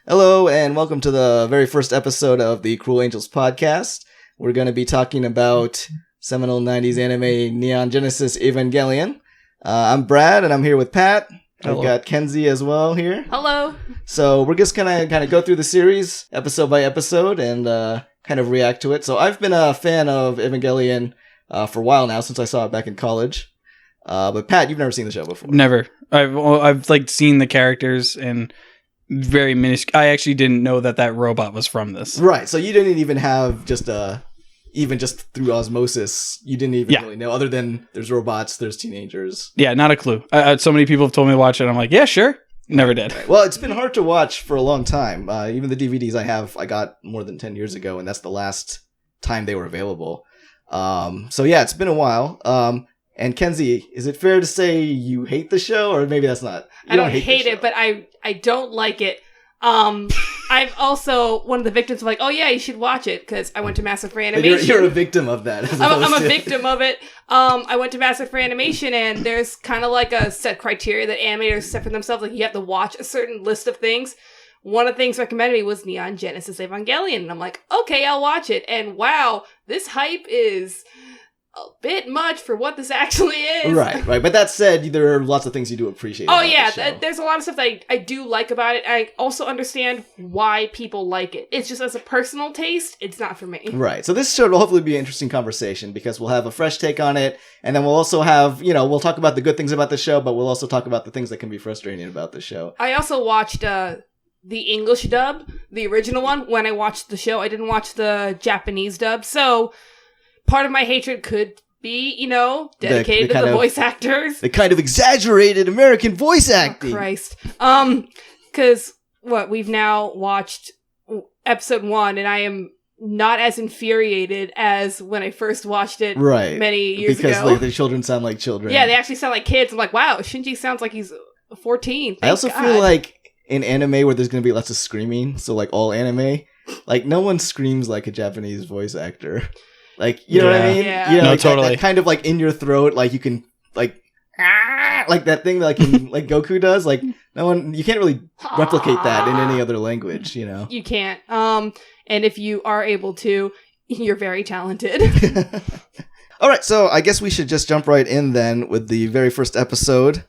Hello, and welcome to the very first episode of the Cruel Angels podcast. We're going to be talking about seminal 90s anime Neon Genesis Evangelion. I'm Brad, and I'm here with Pat. Hello. I've got Kenzie as well here. Hello. So we're just going to kind of go through the series episode by episode and kind of react to it. So I've been a fan of Evangelion for a while now, since I saw it back in college. But Pat, you've never seen the show before. Never. I've like seen the characters and very minuscule. I actually didn't know that robot was from this. Right. So you didn't even have even just through osmosis, you didn't even really know, other than there's robots, there's teenagers. Yeah, not a clue. So many people have told me to watch it. I'm like, yeah, sure. Never did. Right. Well, it's been hard to watch for a long time. Even the DVDs I got more than 10 years ago, and that's the last time they were available. So yeah, it's been a while. And Kenzie, is it fair to say you hate the show, or maybe that's not? I don't hate it, but I don't like it. I'm also one of the victims of like, oh yeah, you should watch it, because I went to Massive for Animation. You're a victim of that. I'm a victim of it. I went to Massive for Animation, and there's kind of like a set criteria that animators set for themselves. Like, you have to watch a certain list of things. One of the things recommended me was Neon Genesis Evangelion, and I'm like, okay, I'll watch it. And wow, this hype is a bit much for what this actually is. Right. But that said, there are lots of things you do appreciate. Oh yeah, there's a lot of stuff that I do like about it. I also understand why people like it. It's just, as a personal taste, it's not for me. Right. So this show will hopefully be an interesting conversation, because we'll have a fresh take on it, and then we'll also have, we'll talk about the good things about the show, but we'll also talk about the things that can be frustrating about the show. I also watched the English dub, the original one. When I watched the show, I didn't watch the Japanese dub, so part of my hatred could be, dedicated to the voice actors. The kind of exaggerated American voice acting. Oh, Christ. Because, we've now watched episode 1, and I am not as infuriated as when I first watched it many years ago. Because the children sound like children. Yeah, they actually sound like kids. I'm like, wow, Shinji sounds like he's 14. I also feel like in anime where there's going to be lots of screaming, so like all anime, like no one screams like a Japanese voice actor. Like, you know what I mean? Yeah. No, totally. That kind of like in your throat, like you can like that thing like like Goku does. Like you can't really replicate that in any other language, You can't. And if you are able to, you're very talented. All right, so I guess we should just jump right in then with the very first episode.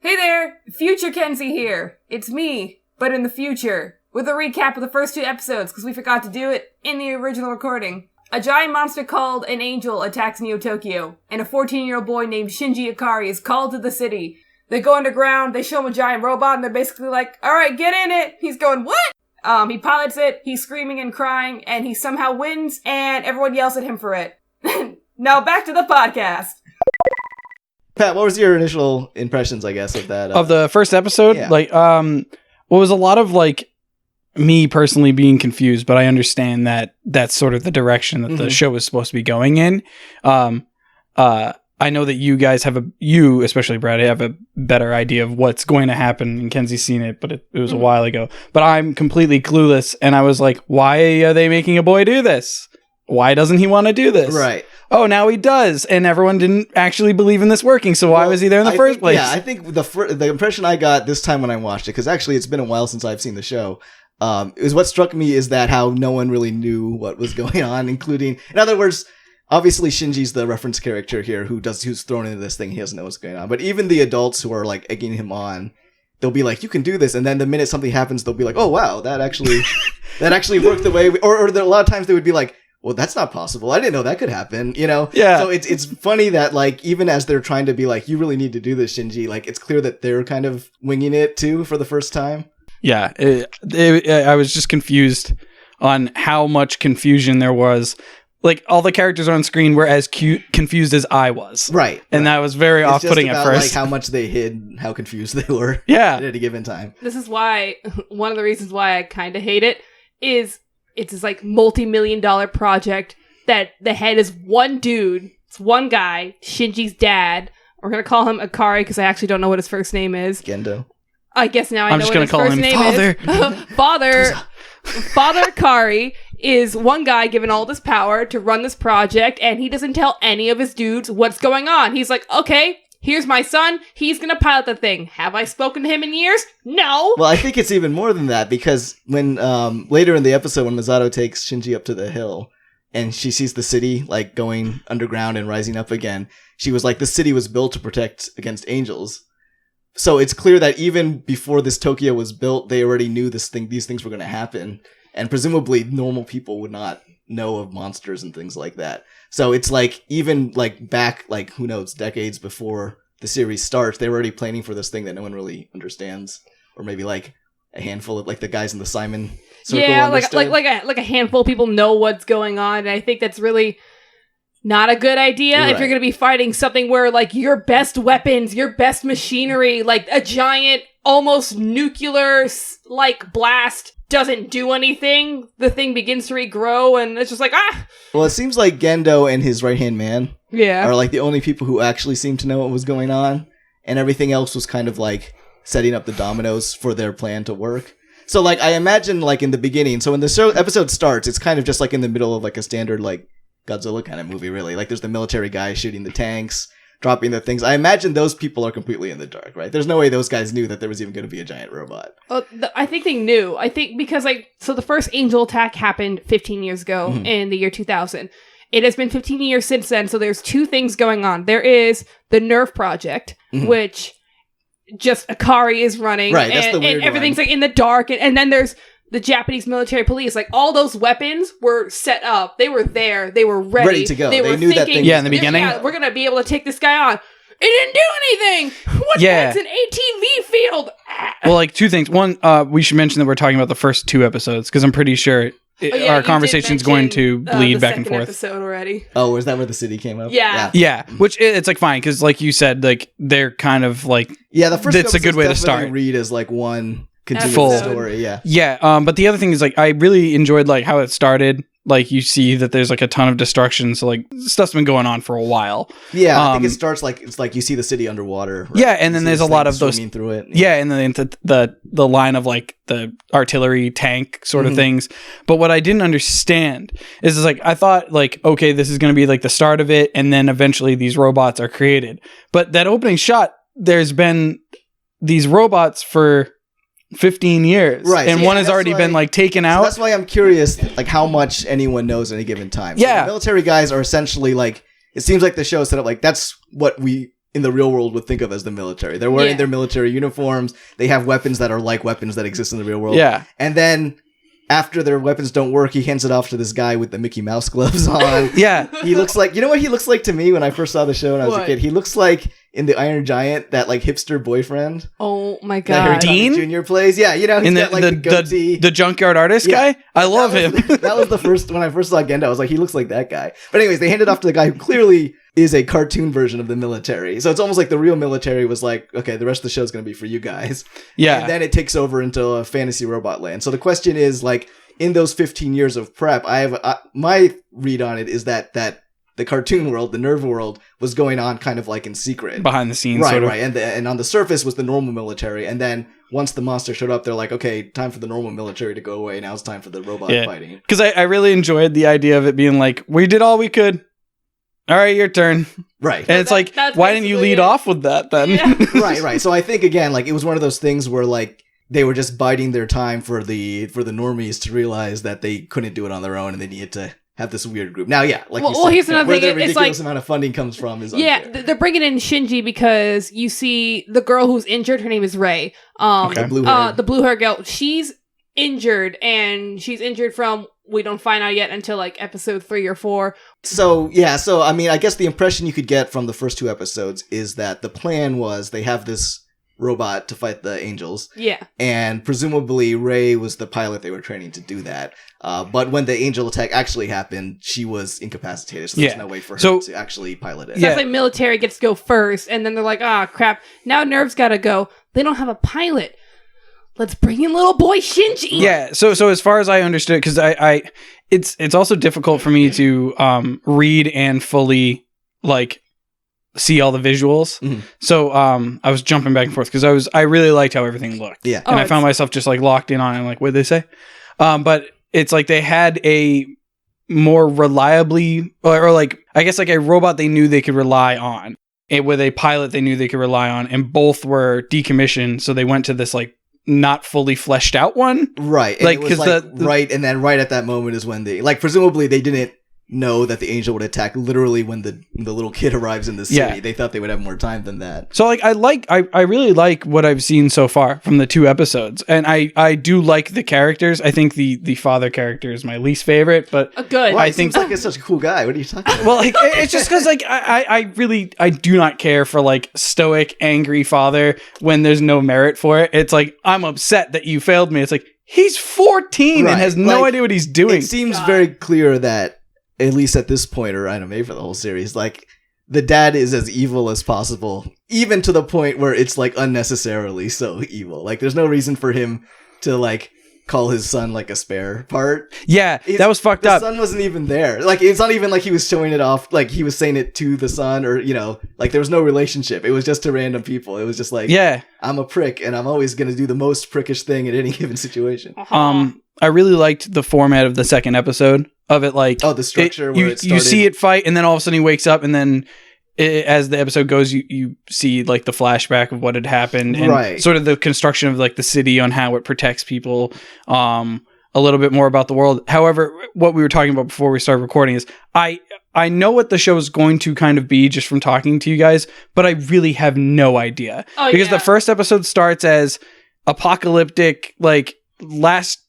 Hey there, future Kenzie here. It's me, but in the future, with a recap of the first 2 episodes, because we forgot to do it in the original recording. A giant monster called an angel attacks Neo Tokyo, and a 14-year-old boy named Shinji Ikari is called to the city. They go underground, they show him a giant robot, and they're basically like, alright, get in it! He's going, what? He pilots it, he's screaming and crying, and he somehow wins, and everyone yells at him for it. Now back to the podcast. Pat, what was your initial impressions, I guess, of that? Of the first episode? Yeah. Like, was a lot of like me personally being confused, but I understand that that's sort of the direction that the show is supposed to be going in. I know that you guys you, especially Brad, have a better idea of what's going to happen, and Kenzie's seen it, but it was a while ago. But I'm completely clueless, and I was like, why are they making a boy do this? Why doesn't he want to do this? Right. Oh, now he does, and everyone didn't actually believe in this working, so why was he there in the first place? Yeah, I think the impression I got this time when I watched it, because actually it's been a while since I've seen the show, is what struck me is that how no one really knew what was going on, including, in other words, obviously Shinji's the reference character here who's thrown into this thing, he doesn't know what's going on, but even the adults who are like egging him on, they'll be like, you can do this, and then the minute something happens, they'll be like, oh wow, that actually worked the way, or a lot of times they would be like, well, that's not possible. I didn't know that could happen, Yeah. So it's funny that, like, even as they're trying to be like, you really need to do this, Shinji, like, it's clear that they're kind of winging it, too, for the first time. Yeah. I was just confused on how much confusion there was. Like, all the characters on screen were as confused as I was. Right. And that was very off-putting at first. Like, how much they hid, how confused they were at a given time. This is why, one of the reasons why I kind of hate it is it's this like multi-million-dollar project that the head is one dude. It's one guy, Shinji's dad. We're going to call him Ikari because I actually don't know what his first name is. Gendo. I guess now I know what his call first him name Father. is. Father Ikari is one guy given all this power to run this project, and he doesn't tell any of his dudes what's going on. He's like, okay, here's my son, he's gonna pilot the thing. Have I spoken to him in years? No. Well, I think it's even more than that, because when later in the episode when Misato takes Shinji up to the hill and she sees the city like going underground and rising up again, she was like, the city was built to protect against angels. So it's clear that even before this Tokyo was built, they already knew these things were going to happen, and presumably normal people would not know of monsters and things like that. So it's like, even like back, like, who knows, decades before the series starts, they were already planning for this thing that no one really understands, or maybe like a handful of like the guys in the Simon circle. Yeah, understood. like a handful of people know what's going on, and I think that's really not a good idea if you're going to be fighting something where like your best weapons, your best machinery, like a giant, almost nuclear like blast doesn't do anything. The thing begins to regrow, and it's just like, ah. Well, it seems like Gendo and his right-hand man Yeah. are like the only people who actually seem to know what was going on, and everything else was kind of like setting up the dominoes for their plan to work. So like, I imagine like in the beginning, so when the episode starts, it's kind of just like in the middle of like a standard like Godzilla kind of movie, really. Like there's the military guy shooting the tanks, dropping the things. I imagine those people are completely in the dark, right? There's no way those guys knew that there was even going to be a giant robot. Oh, I think they knew. I think because like, so the first angel attack happened 15 years ago in the year 2000. It has been 15 years since then, so there's two things going on. There is the Nerve Project, which just Akari is running. Right, that's the weird and everything's one. like in the dark, and then there's the Japanese military police. Like, all those weapons were set up. They were there. They were ready to go. They They were knew that thinking, thing Yeah, in the beginning. Yeah, we're going to be able to take this guy on. It didn't do anything. What? Yeah. It's an ATV field. Ah. Well, like two things. One, we should mention that we're talking about the first two episodes, because I'm pretty sure Oh, yeah, you our did conversation's going to mention, bleed the back and second forth. episode already. Oh, was that where the city came up? Yeah. Yeah, which it's like fine, because like you said, like they're kind of like Yeah, the first That's a good way to episodes start. definitely read as like one continuous Full. story, yeah. yeah. But the other thing is like I really enjoyed like how it started. Like you see that there's like a ton of destruction, so like stuff's been going on for a while. Yeah, I think Um, it starts like, it's like you see the city underwater. Right? Yeah, and You then see there's this a lot thing of those. swimming through it. Yeah, and then the line of like the artillery tank sort of things. But what I didn't understand is like I thought like, okay, this is going to be like the start of it, and then eventually these robots are created. But that opening shot, there's been these robots for 15 years, Right, and so one yeah, has that's already why- been like taken So out. that's why I'm curious, like how much anyone knows at any given time. So Yeah. the military guys are essentially like, it seems like the show set up like that's what we in the real world would think of as the military. They're wearing Yeah. their military uniforms. They have weapons that are like weapons that exist in the real world. Yeah, And then after their weapons don't work, he hands it off to this guy with the Mickey Mouse gloves on. yeah. He looks like, you know what he looks like to me when I first saw the show when I was a What? kid? He looks like in the Iron Giant, that like hipster boyfriend Oh my that Harry god. Dean? Jr. plays. Yeah, you know, he's In got like the goatee. the junkyard artist Yeah. guy, I love him. That was the first, when I first saw Gendo, I was like, he looks like that guy. But anyways, they handed off to the guy who clearly is a cartoon version of the military. So it's almost like the real military was like, okay, the rest of the show is going to be for you guys. Yeah, And then it takes over into a fantasy robot land. So the question is, like, in those 15 years of prep, I have my read on it is that the cartoon world, the Nerve world, was going on kind of like in secret. behind the scenes, Right, sort of. right. And on the surface was the normal military. And then once the monster showed up, they're like, okay, time for the normal military to go away. Now it's time for the robot Yeah. fighting. Because I really enjoyed the idea of it being like, we did all we could. All right, your turn. Right. And it's that- like, that's why didn't you basically lead it. off with that then? Yeah. Right, right. So I think, again, like, it was one of those things where, like, they were just biding their time for the normies to realize that they couldn't do it on their own and they needed to have this weird group. Now, yeah, like you Well, said, here's another where thing, the it's ridiculous like- amount of funding comes from is Yeah, unfair. they're bringing in Shinji because you see the girl who's injured. Her name is Rei. Okay. The blue hair. The blue hair girl. She's injured, and she's injured from, we don't find out yet until like episode 3 or 4. So, yeah, so, I mean, I guess the impression you could get from the first two episodes is that the plan was they have this robot to fight the angels, Yeah. and presumably Rei was the pilot they were training to do that. But when the angel attack actually happened, she was incapacitated, so there's Yeah. no way for her So- to actually pilot it. So Yeah. it's like military gets to go first, and then they're like, ah, crap. Now Nerve's got to go. They don't have a pilot. Let's bring in little boy Shinji. Yeah. So as far as I understood, because it's also difficult for me to read and fully like see all the visuals. Mhm. So I was jumping back and forth because I really liked how everything looked. Yeah. And I it's- found myself just like locked in on it. I'm like, what did they say? But it's like they had a more reliably or like I guess like a robot they knew they could rely on with a pilot they knew they could rely on, and both were decommissioned, so they went to this like not fully fleshed out one. Right. And like, it was like right, and then right at that moment is when they like presumably they didn't know that the angel would attack literally when the little kid arrives in the city. Yeah. They thought they would have more time than that. So like I really like what I've seen so far from the 2 episodes, and I do like the characters. I think the father character is my least favorite, but Good. Well, I he think seems like it's such a cool guy. What are you talking about? well, like, it's just because like I do not care for like stoic angry father when there's no merit for it. It's like I'm upset that you failed me. It's like he's 14 Right. and has no Like, idea what he's doing. It seems very clear that at least at this point, or I don't know, maybe for the whole series, like the dad is as evil as possible, even to the point where it's like unnecessarily so evil. Like there's no reason for him to like call his son like a spare part. Yeah, that was fucked The up. son wasn't even there. Like it's not even like he was showing it off, like he was saying it to the son, or like there was no relationship. It was just to random people. It was just like, Yeah. I'm a prick and I'm always gonna do the most prickish thing at any given situation. I really liked the format of the second episode of it. Like, Oh, the structure where it started. you see it fight, and then all of a sudden he wakes up, and then as the episode goes, you see like the flashback of what had happened, and Right. sort of the construction of like the city on how it protects people. A little bit more about the world. However, what we were talking about before we started recording is I know what the show is going to kind of be just from talking to you guys, but I really have no idea. Oh, Because yeah. the first episode starts as apocalyptic, like last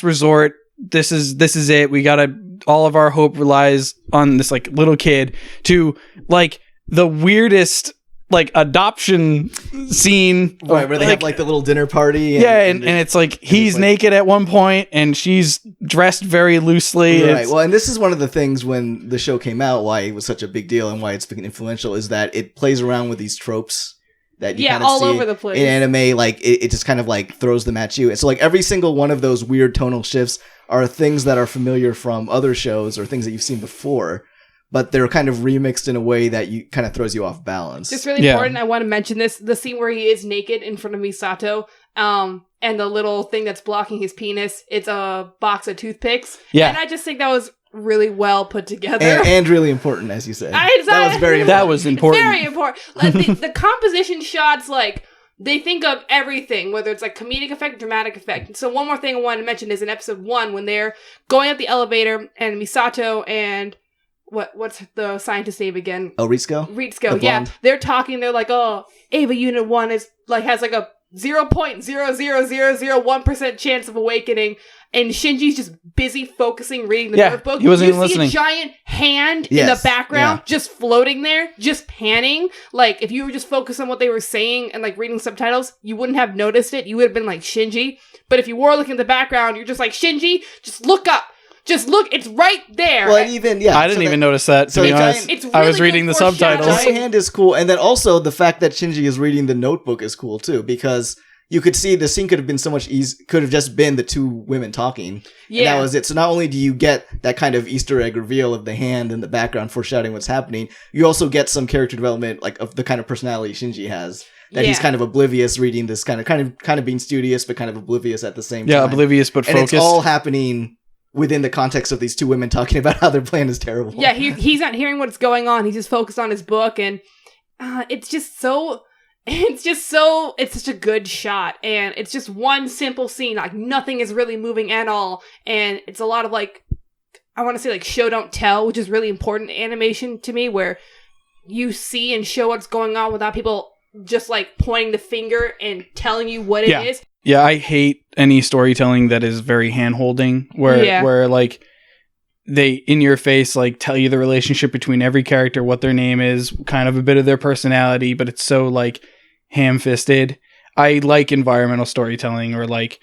resort. This is it. We gotta, all of our hope relies on this like little kid, to like the weirdest like adoption scene. Right, where they have like the little dinner party. And it's like he's like- naked at one point and she's dressed very loosely. Right. It's- Well, and this is one of the things when the show came out, why it was such a big deal and why it's been influential, is that it plays around with these tropes that you kind of all see over the place. in anime. Like it just kind of like throws them at you. And so like every single one of those weird tonal shifts are things that are familiar from other shows or things that you've seen before, but they're kind of remixed in a way that you kind of throws you off balance. Just really important. I want to mention this: the scene where he is naked in front of Misato, and the little thing that's blocking his penis. It's a box of toothpicks. Yeah. And I just think that was really well put together. and really important, as you said. That was very important. That was important. Very important. Like the composition shots, like they think of everything, whether it's like comedic effect, dramatic effect. So one more thing I wanted to mention is in episode 1 when they're going up the elevator and Misato and what's the scientist's name again? Oh, Ritsuko? Ritsuko, The yeah. blonde. They're talking, they're like, oh, Ava Unit 1 is like has like a 0.00001% chance of awakening, and Shinji's just busy focusing reading the Yeah, notebook. he wasn't you even see listening. a giant hand in Yes, the background yeah. just floating there, just panning. Like if you were just focused on what they were saying and like reading subtitles, you wouldn't have noticed it. You would have been like Shinji. But if you were looking at the background, you're just like, Shinji, just look up. Just look, it's right there. Well, and even, yeah. I didn't even notice that, to so be the honest. giant- It's I was really reading the good foreshadowing. subtitles. Giant hand is cool, and then also the fact that Shinji is reading the notebook is cool too, because you could see the scene could have been so much easy. Could have just been the two women talking, Yeah. and that was it. So not only do you get that kind of Easter egg reveal of the hand in the background foreshadowing what's happening, you also get some character development, like of the kind of personality Shinji has. That he's Yeah. kind of oblivious, reading this kind of being studious, but kind of oblivious at the same Yeah, time. oblivious but And focused. it's all happening within the context of these two women talking about how their plan is terrible. Yeah, he's not hearing what's going on. He's just focused on his book, and it's such a good shot, and it's just one simple scene. Like nothing is really moving at all, and it's a lot of like, I want to say like show don't tell, which is really important in animation to me, where you see and show what's going on without people just like pointing the finger and telling you what it Yeah. is. Yeah, I hate any storytelling that is very hand-holding, where like they in your face like tell you the relationship between every character, what their name is, kind of a bit of their personality, but it's so like ham-fisted. I like environmental storytelling, or like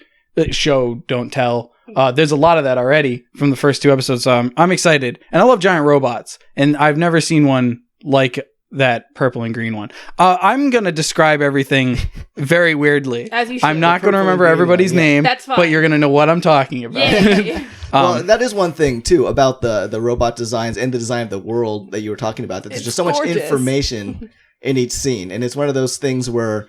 show don't tell. There's a lot of that already from the first 2 episodes, so I'm excited. And I love giant robots, and I've never seen one like that purple and green one. I'm gonna describe everything very weirdly. As you should. I'm not going to purple and remember green everybody's one, yeah. name, That's fine. but you're going to know what I'm talking about. Yeah. Well, that is one thing too about the robot designs and the design of the world that you were talking about. That there's It's just so much gorgeous. information in each scene, and it's one of those things where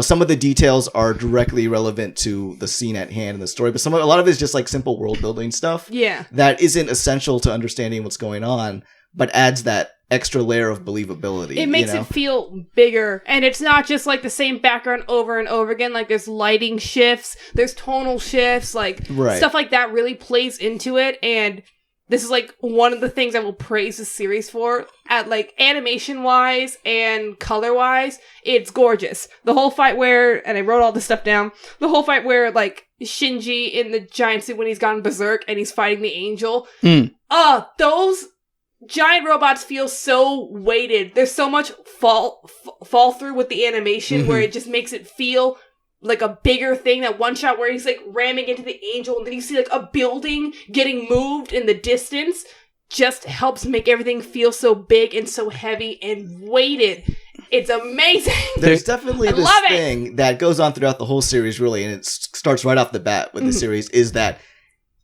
some of the details are directly relevant to the scene at hand in the story, but a lot of it is just like simple world building stuff Yeah. that isn't essential to understanding what's going on, but adds that extra layer of believability. It makes it feel bigger, and it's not just like the same background over and over again. Like there's lighting shifts, there's tonal shifts, like stuff like that really plays into it. And this is like one of the things I will praise the series for. At like animation wise and color wise, it's gorgeous. The whole fight where, and I wrote all this stuff down, the whole fight where like Shinji in the giant suit when he's gone berserk and he's fighting the angel. Those giant robots feel so weighted. There's so much fall through with the animation where it just makes it feel like a bigger thing. That one shot where he's like ramming into the angel and then you see like a building getting moved in the distance just helps make everything feel so big and so heavy and weighted. It's amazing. There's definitely this thing that goes on throughout the whole series, really, and it starts right off the bat with the series, is that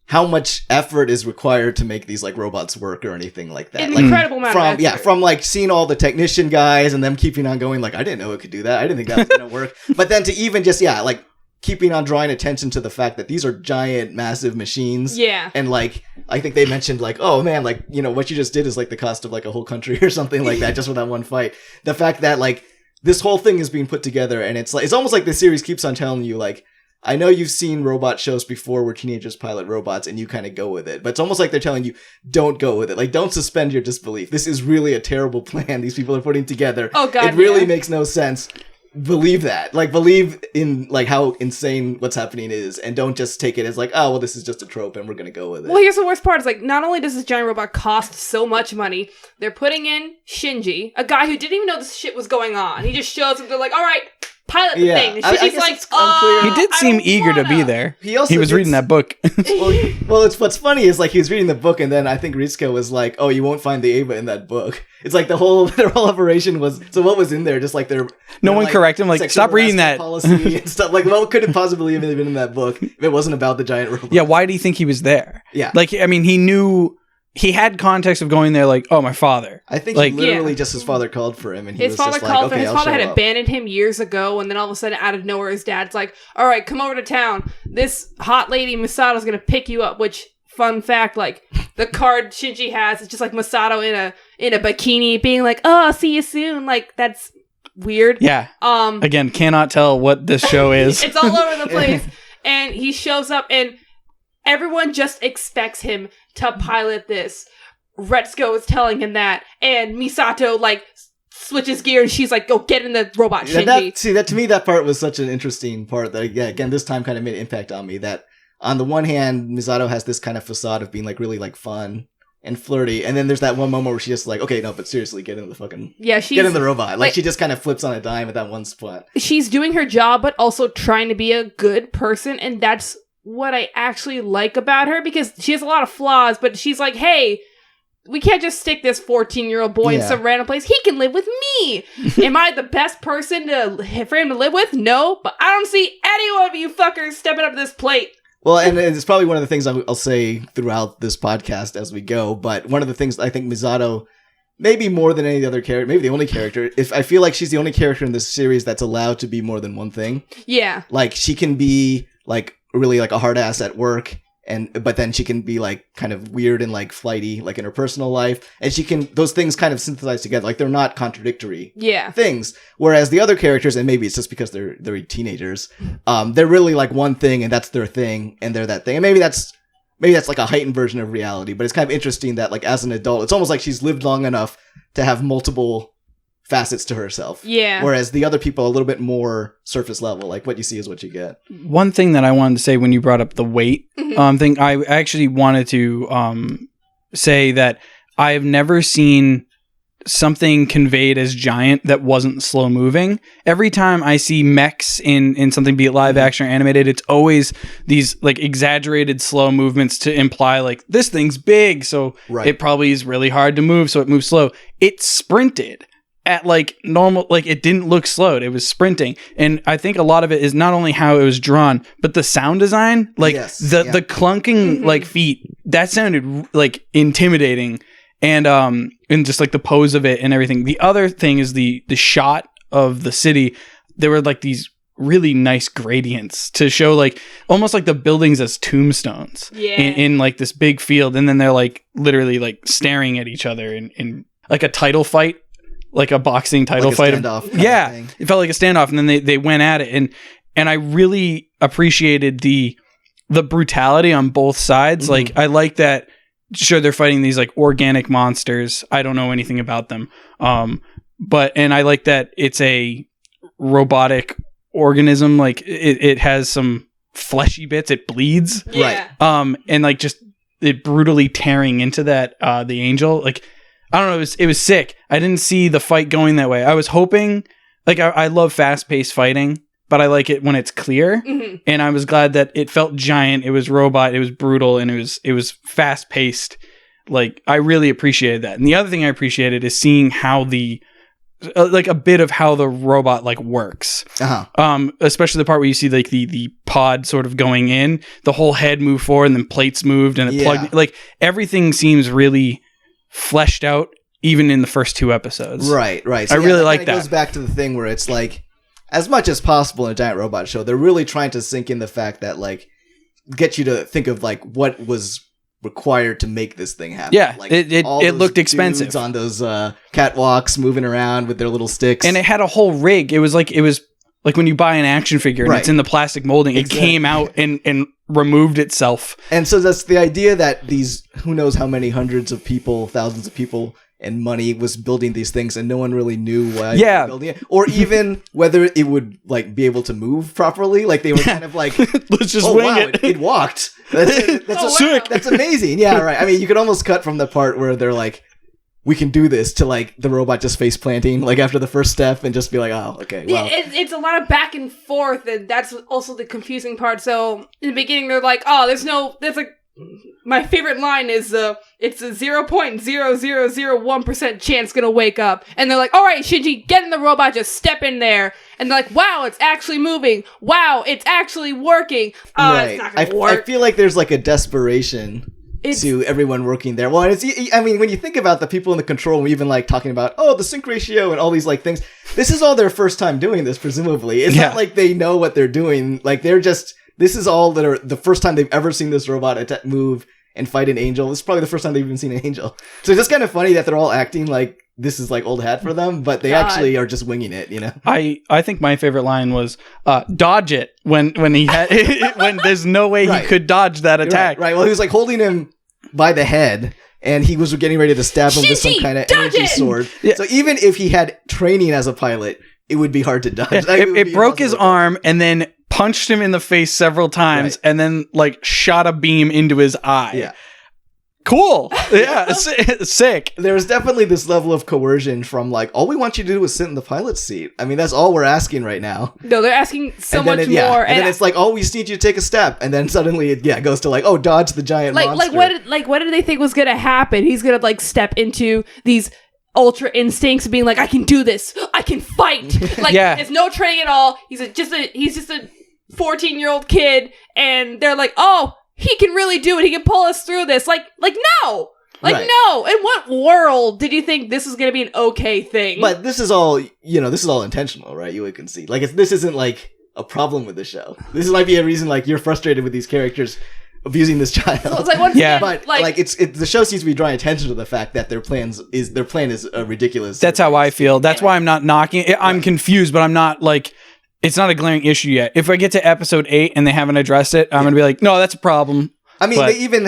how much effort is required to make these like robots work or anything like that. An incredible amount of effort. From like seeing all the technician guys and them keeping on going like, I didn't know it could do that. I didn't think that was going to work. But then to even just, like keeping on drawing attention to the fact that these are giant, massive machines. Yeah. And like, I think they mentioned like, oh man, like, you know, what you just did is like the cost of like a whole country or something like that just for that one fight. The fact that like this whole thing is being put together and it's like, it's almost like the series keeps on telling you like, I know you've seen robot shows before where teenagers pilot robots and you kind of go with it, but it's almost like they're telling you, don't go with it. Like, don't suspend your disbelief. This is really a terrible plan these people are putting together. Oh, God, it really makes no sense. Believe that. Like, believe in, like, how insane what's happening is, and don't just take it as, like, oh, well, this is just a trope and we're gonna go with it. Well, here's the worst part. Is like, not only does this giant robot cost so much money, they're putting in Shinji, a guy who didn't even know this shit was going on. He just shows up, they're like, all right, pilot the thing. And Shinji's like, he did seem eager to be there. He was reading that book. well, it's what's funny is like he was reading the book, and then I think Ritsuko was like, "Oh, you won't find the Ava in that book." It's like their whole operation was. So what was in there? Just like no one correct him. Like, stop reading that policy and stuff. Like, what could it possibly have been in that book if it wasn't about the giant robot? Yeah, why do you think he was there? Yeah, like I mean, he knew. He had context of going there like, oh, my father. I think like, literally just his father called for him. And his father called for him. His father had abandoned him years ago. And then all of a sudden, out of nowhere, his dad's like, all right, come over to town. This hot lady, Misato's going to pick you up. Which, fun fact, like, the card Shinji has is just like Misato in a bikini being like, oh, I'll see you soon. Like, that's weird. Yeah. Again, cannot tell what this show is. It's all over the place. And he shows up and everyone just expects him to pilot this. Retsuko is telling him that, and Misato like switches gear, and she's like, "Go get in the robot, Shinji." That to me, that part was such an interesting part. That again, this time kind of made an impact on me. That on the one hand, Misato has this kind of facade of being like really like fun and flirty, and then there's that one moment where she's just like, "Okay, no, but seriously, get in the fucking get in the robot." Like she just kind of flips on a dime at that one spot. She's doing her job, but also trying to be a good person, and that's what I actually like about her, because she has a lot of flaws, but she's like, hey, we can't just stick this 14-year-old boy in some random place. He can live with me. Am I the best person for him to live with? No, but I don't see any one of you fuckers stepping up to this plate. Well, and it's probably one of the things I'll say throughout this podcast as we go, but one of the things I think Misato, maybe more than any other character, maybe the only character, if I feel like she's the only character in this series that's allowed to be more than one thing. Yeah. Like, she can be, like, really like a hard ass at work, but then she can be like kind of weird and like flighty like in her personal life, and she can, those things kind of synthesize together, like they're not contradictory things, whereas the other characters, and maybe it's just because they're teenagers, they're really like one thing and that's their thing and they're that thing, and maybe that's like a heightened version of reality, but it's kind of interesting that like as an adult it's almost like she's lived long enough to have multiple facets to herself. Yeah. Whereas the other people are a little bit more surface level. Like what you see is what you get. One thing that I wanted to say when you brought up the weight thing, I actually wanted to say that I've never seen something conveyed as giant that wasn't slow moving. Every time I see mechs in something, be it live action or animated, it's always these like exaggerated slow movements to imply like this thing's big, so it probably is really hard to move, so it moves slow. It sprinted at like normal, like it didn't look slowed, it was sprinting. And I think a lot of it is not only how it was drawn, but the sound design, like the clunking like feet, that sounded like intimidating, and just like the pose of it and everything. The other thing is the shot of the city. There were like these really nice gradients to show like almost like the buildings as tombstones in like this big field, and then they're like literally like staring at each other and like a title fight, like a boxing title Like a fight. standoff kind of Yeah, thing. it felt like a standoff, and then they went at it, and I really appreciated the brutality on both sides. Mhm. Like I like that. Sure, they're fighting these like organic monsters. I don't know anything about them, and I like that it's a robotic organism. Like it has some fleshy bits. It bleeds. Yeah. And like just it brutally tearing into that the angel. Like I don't know, it was sick. I didn't see the fight going that way. I was hoping, like I love fast paced fighting, but I like it when it's clear. Mhm. And I was glad that it felt giant. It was robot. It was brutal, and it was fast paced. Like I really appreciated that. And the other thing I appreciated is seeing how like a bit of how the robot like works. Especially the part where you see like the pod sort of going in, the whole head moved forward and then plates moved and it plugged. Like everything seems really fleshed out, even in the first 2 episodes. Right. So, I really like It that. goes back to the thing where it's like, as much as possible in a giant robot show, they're really trying to sink in the fact that like get you to think of like what was required to make this thing happen. Yeah, like, it all those looked expensive dudes on those catwalks moving around with their little sticks, and it had a whole rig. It was like when you buy an action figure and Right. it's in the plastic molding. Exactly. It came out and removed itself. And so that's the idea that these who knows how many hundreds of people, thousands of people, and money was building these things, and no one really knew why they were building it, or even whether it would like be able to move properly. Like they were kind of like, Let's just oh wing wow, it. it walked. That's Oh, sick. wow. That's amazing. Yeah, right. I mean, you could almost cut from the part where they're like, we can do this, to like the robot just face planting like after the first step and just be like, oh, okay, Yeah, wow. it's a lot of back and forth, and that's also the confusing part. So in the beginning, they're like, "Oh, there's like." My favorite line is it's a 0.0001% chance gonna wake up, and they're like, "All right, Shinji, get in the robot, just step in there." And they're like, "Wow, it's actually moving. Wow, it's actually working." It's not gonna I work. feel like there's like a desperation It's- to everyone working there. Well, and I mean, when you think about the people in the control room, even like talking about, oh, the sync ratio and all these like things, this is all their first time doing this, presumably. It's not like they know what they're doing. Like this is all that are the first time they've ever seen this robot move and fight an angel. This is probably the first time they've even seen an angel. So it's just kind of funny that they're all acting like this is like old hat for them, but they actually are just winging it, you know? I think my favorite line was dodge it when he had when there's no way Right. he could dodge that attack. Right. Well, he was like holding him by the head, and he was getting ready to stab him with some Shinji, kind of dodge energy it! sword. Yeah. So even if he had training as a pilot, it would be hard to dodge. Like, would It be broke his impossible. arm and then punched him in the face several times Right. and then like shot a beam into his eye. Yeah. Cool. Yeah. Sick. There was definitely this level of coercion from like, all we want you to do is sit in the pilot's seat. I mean, that's all we're asking right now. No, they're asking so And then much yeah. more. And then it's like, oh, we just need you to take a step, and then suddenly it goes to like, oh, dodge the giant monster. what did they think was gonna happen? He's gonna like step into these ultra instincts, being like, I can do this, I can fight. Like, Yeah. there's no training at all. He's just a 14-year-old kid, and they're like, oh, he can really do it. He can pull us through this. Like no. Right. No. In what world did you think this was gonna be an okay thing? But this is all, this is all intentional, right? You would concede. Like, this isn't like a problem with the show. This might be a reason like you're frustrated with these characters abusing this child. So it's like, once Yeah. again, But like the show seems to be drawing attention to the fact that their plan is ridiculous. That's how I feel. That's why I'm not knocking. I'm confused, but I'm not like, it's not a glaring issue yet. If I get to episode 8 and they haven't addressed it, I'm going to be like, no, that's a problem. I mean, But- they even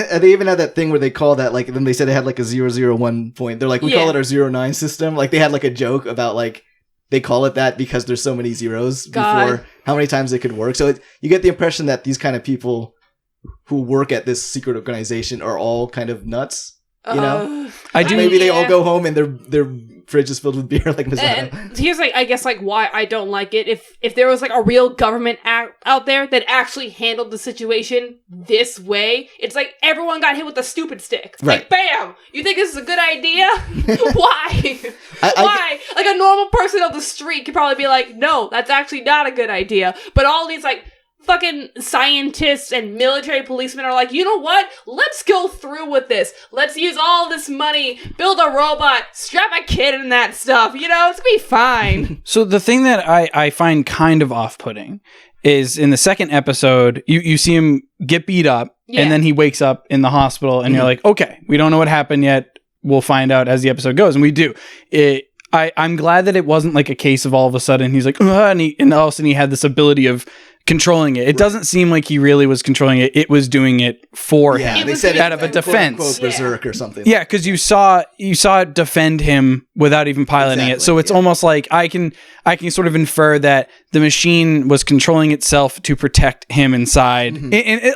had that thing where they call that, like, then they said it had like a 001 point. They're like, we call it our 09 system. Like, they had like a joke about like, they call it that because there's so many zeros before how many times it could work. So you get the impression that these kind of people who work at this secret organization are all kind of nuts. You know, I do. maybe they all go home and their fridge is filled with beer, like Misato. And here's like, I guess like why I don't like it. If there was like a real government out there that actually handled the situation this way, it's like everyone got hit with a stupid stick. It's Right. like, bam! You think this is a good idea? Why? I- Why? Like a normal person on the street could probably be like, no, that's actually not a good idea. But all these like fucking scientists and military policemen are like, you know what? Let's go through with this. Let's use all this money, build a robot, strap a kid in that stuff. You know, it's gonna be fine. So the thing that I find kind of off-putting is in the second episode, you see him get beat up, Yeah. and then he wakes up in the hospital, and you're like, okay, we don't know what happened yet. we'll find out as the episode goes, and we do. I'm glad that it wasn't like a case of all of a sudden he's like, and all of a sudden he had this ability of controlling it. It doesn't seem like he really was controlling it. It was doing it for him. They said out of a defense. Quote, berserk or something. Yeah, because you saw it defend him without even piloting it. So it's almost like I can sort of infer that the machine was controlling itself to protect him inside.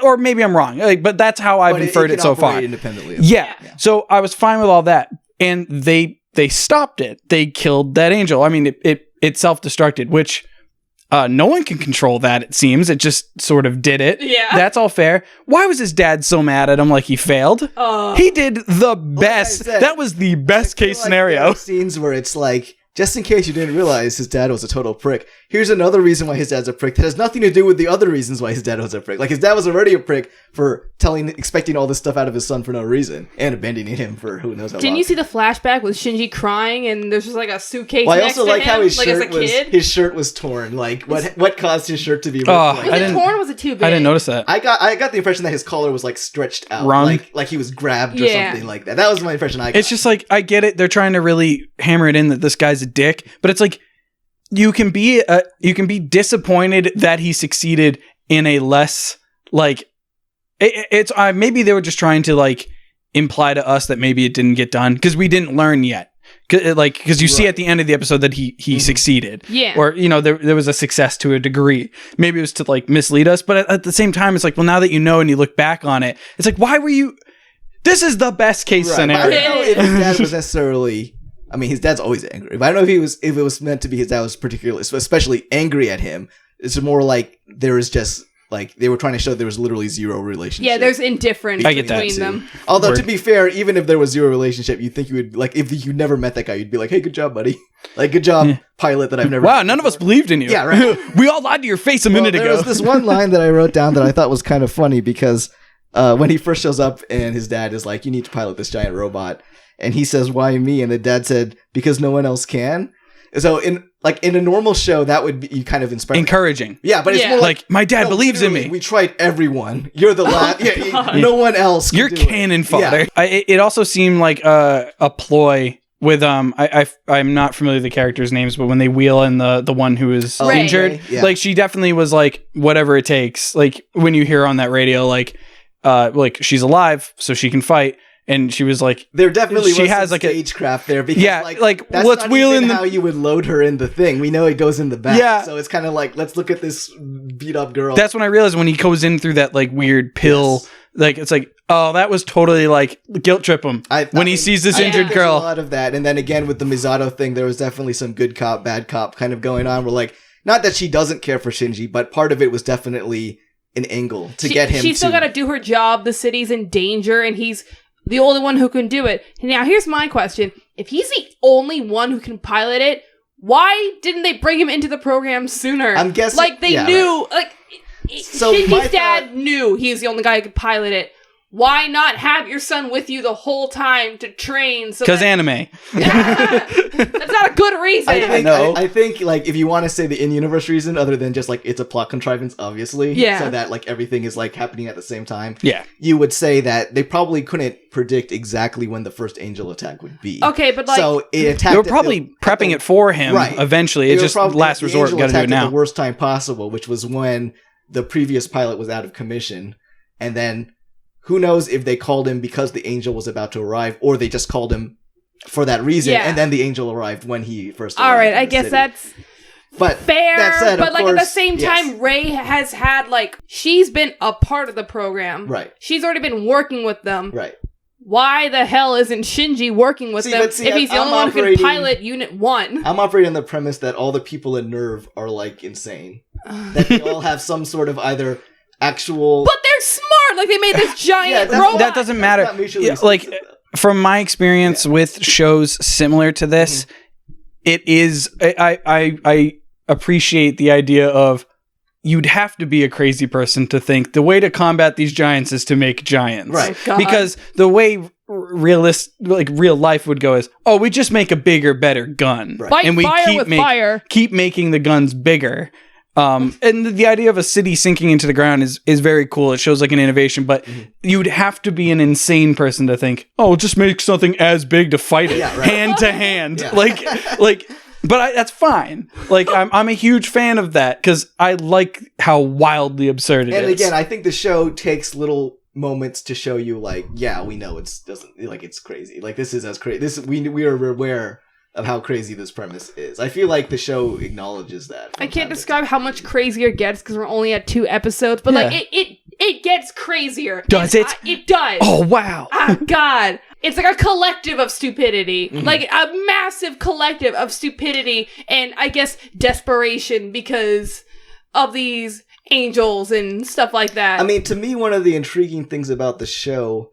Or maybe I'm wrong, but that's how I've inferred it so far. Independently. Yeah. So I was fine with all that, and they stopped it. They killed that angel. I mean, it self-destructed, which no one can control that, it seems. It just sort of did it. Yeah. That's all fair. Why was his dad so mad at him like he failed? He did the best. That was the best case scenario. There are scenes where it's like, just in case you didn't realize his dad was a total prick, here's another reason why his dad's a prick that has nothing to do with the other reasons why his dad was a prick. Like, his dad was already a prick for expecting all this stuff out of his son for no reason, and abandoning him for who knows how long. Didn't you see the flashback with Shinji crying and there's just like a suitcase Well, I next also to like him, how his like as a shirt was kid? his shirt was torn. Like, what caused his shirt to be ripped? Oh, like Was that? it torn or was it too big? I didn't notice that. I got the impression that his collar was like stretched out, Wrung? like he was grabbed or something like that. That was my impression. I got. It's just like, I get it. They're trying to really hammer it in that this guy's a dick, but it's like you can be disappointed that he succeeded in a less like it's maybe they were just trying to like imply to us that maybe it didn't get done because we didn't learn yet. Because you see at the end of the episode that he succeeded. Yeah. Or, there was a success to a degree. Maybe it was to like mislead us. But at the same time, it's like, well, now that you know and you look back on it, it's like, why were you... This is the best case scenario. I don't know if his dad was necessarily... I mean, his dad's always angry. But I don't know if it was meant to be his dad was particularly, especially angry at him. It's more like there was just... Like, they were trying to show there was literally zero relationship. Yeah, there's indifference I get that between too. them. Although, to be fair, even if there was zero relationship, you'd think you would, like, if you never met that guy, you'd be like, hey, good job, buddy. Like, good job, pilot that I've never Wow, met none of us before. believed in you. Yeah, right. We all lied to your face a minute There ago. was this one line that I wrote down that I thought was kind of funny because when he first shows up and his dad is like, you need to pilot this giant robot. And he says, why me? And the dad said, because no one else can. So in a normal show, that would be kind of inspiring. Encouraging. Yeah, but it's more like my dad no, believes in literally, me. We tried everyone. You're the last. No one else. You're can do cannon it. fodder. Yeah. It also seemed like a ploy with I'm not familiar with the characters' names, but when they wheel in the one who is Ray. injured, Yeah. like she definitely was like whatever it takes. Like when you hear on that radio, like she's alive, so she can fight. And she was like, There definitely she was has some like stagecraft there because that's let's not wheel even in how you would load her in the thing. We know it goes in the back. Yeah. So it's kind of like, let's look at this beat up girl. That's when I realized when he goes in through that like weird pill, like it's like, oh, that was totally like guilt trip him when he sees this injured there's girl. a lot of that. And then again with the Misato thing, there was definitely some good cop, bad cop kind of going on. Where like, not that she doesn't care for Shinji, but part of it was definitely an angle to get him. She's still got to do her job. The city's in danger, and he's the only one who can do it. Now, here's my question. If he's the only one who can pilot it, why didn't they bring him into the program sooner? I'm guessing... Like, they knew... Right. Like, So my Shinji's dad knew he was the only guy who could pilot it. Why not have your son with you the whole time to train? Because anime. That's not a good reason. I think like if you want to say the in-universe reason, other than just like it's a plot contrivance, obviously, so that like everything is like happening at the same time. Yeah, you would say that they probably couldn't predict exactly when the first angel attack would be. Okay, but like so it attacked. They were probably prepping it for him. Right. Eventually, it's just last resort. Got to do it now. At the worst time possible, which was when the previous pilot was out of commission, and then. Who knows if they called him because the angel was about to arrive, or they just called him for that reason, and then the angel arrived when he first arrived. All right, I guess that's fair. That said, but like course, at the same time, Ray has had like she's been a part of the program. Right. She's already been working with them. Right. Why the hell isn't Shinji working with them if he's the only one who can pilot Unit 1? I'm operating on the premise that all the people in Nerve are like insane. That they all have some sort of either actual... But they're smart! Like, they made this giant robot! That doesn't matter. Like, from my experience with shows similar to this, it is... I appreciate the idea of you'd have to be a crazy person to think the way to combat these giants is to make giants. Right. Oh, because the way real life would go is, oh, we just make a bigger, better gun. Right. And we fire with fire. keep making the guns bigger. And the idea of a city sinking into the ground is very cool. It shows like an innovation, but you'd have to be an insane person to think, oh, just make something as big to fight it hand to hand. But that's fine. Like I'm a huge fan of that because I like how wildly absurd it is. And again, I think the show takes little moments to show you, like, yeah, we know it's crazy. Like, this is as crazy. We are aware of how crazy this premise is. I feel like the show acknowledges that. I can't describe how much crazier it gets because we're only at 2 episodes, but like it gets crazier. Does it? It does. Oh wow! Oh God! It's like a collective of stupidity, like a massive collective of stupidity, and I guess desperation because of these angels and stuff like that. I mean, to me, one of the intriguing things about the show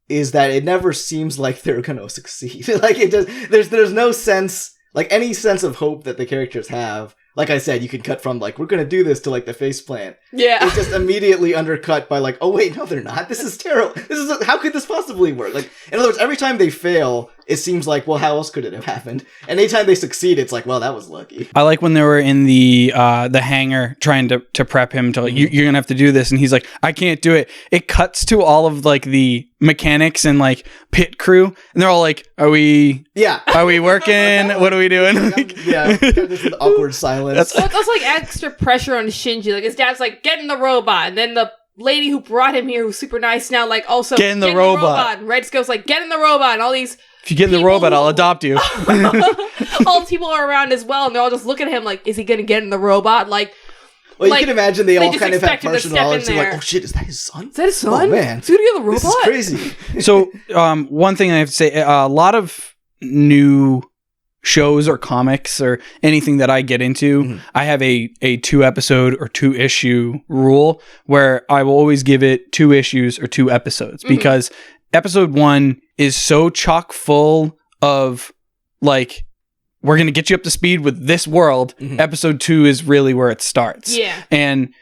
is that it never seems like they're gonna succeed. Like, it does. There's no sense, like any sense of hope that the characters have. Like I said, you can cut from like, we're gonna do this to like the face plant. Yeah. It's just immediately undercut by like, oh wait, no, they're not. This is terrible. How could this possibly work? Like, in other words, every time they fail, it seems like, well, how else could it have happened? And anytime they succeed, it's like, well, that was lucky. I like when they were in the hangar trying to prep him to like, you're gonna have to do this, and he's like, I can't do it. It cuts to all of like the mechanics and like pit crew, and they're all like, are we working? What are we doing? Yeah, this is awkward silence. That's like extra pressure on Shinji. Like, his dad's like, get in the robot, and then the lady who brought him here, who's super nice now, like, also get in the robot. And Red Skull's like, get in the robot, and all these. If you get in the robot, I'll adopt you. All the people are around as well, and they're all just looking at him like, is he gonna get in the robot? Like, well, you can imagine they all kind of have expect him to partial step in knowledge. They're like, there. oh shit, is that his son? Is that his son? Oh man, Is he gonna get in the robot? This is crazy. So, one thing I have to say, a lot of new shows or comics or anything that I get into, I have a 2 episode or 2 issue rule where I will always give it 2 issues or 2 episodes because episode 1 is so chock full of like, we're going to get you up to speed with this world. Episode 2 is really where it starts. Yeah. And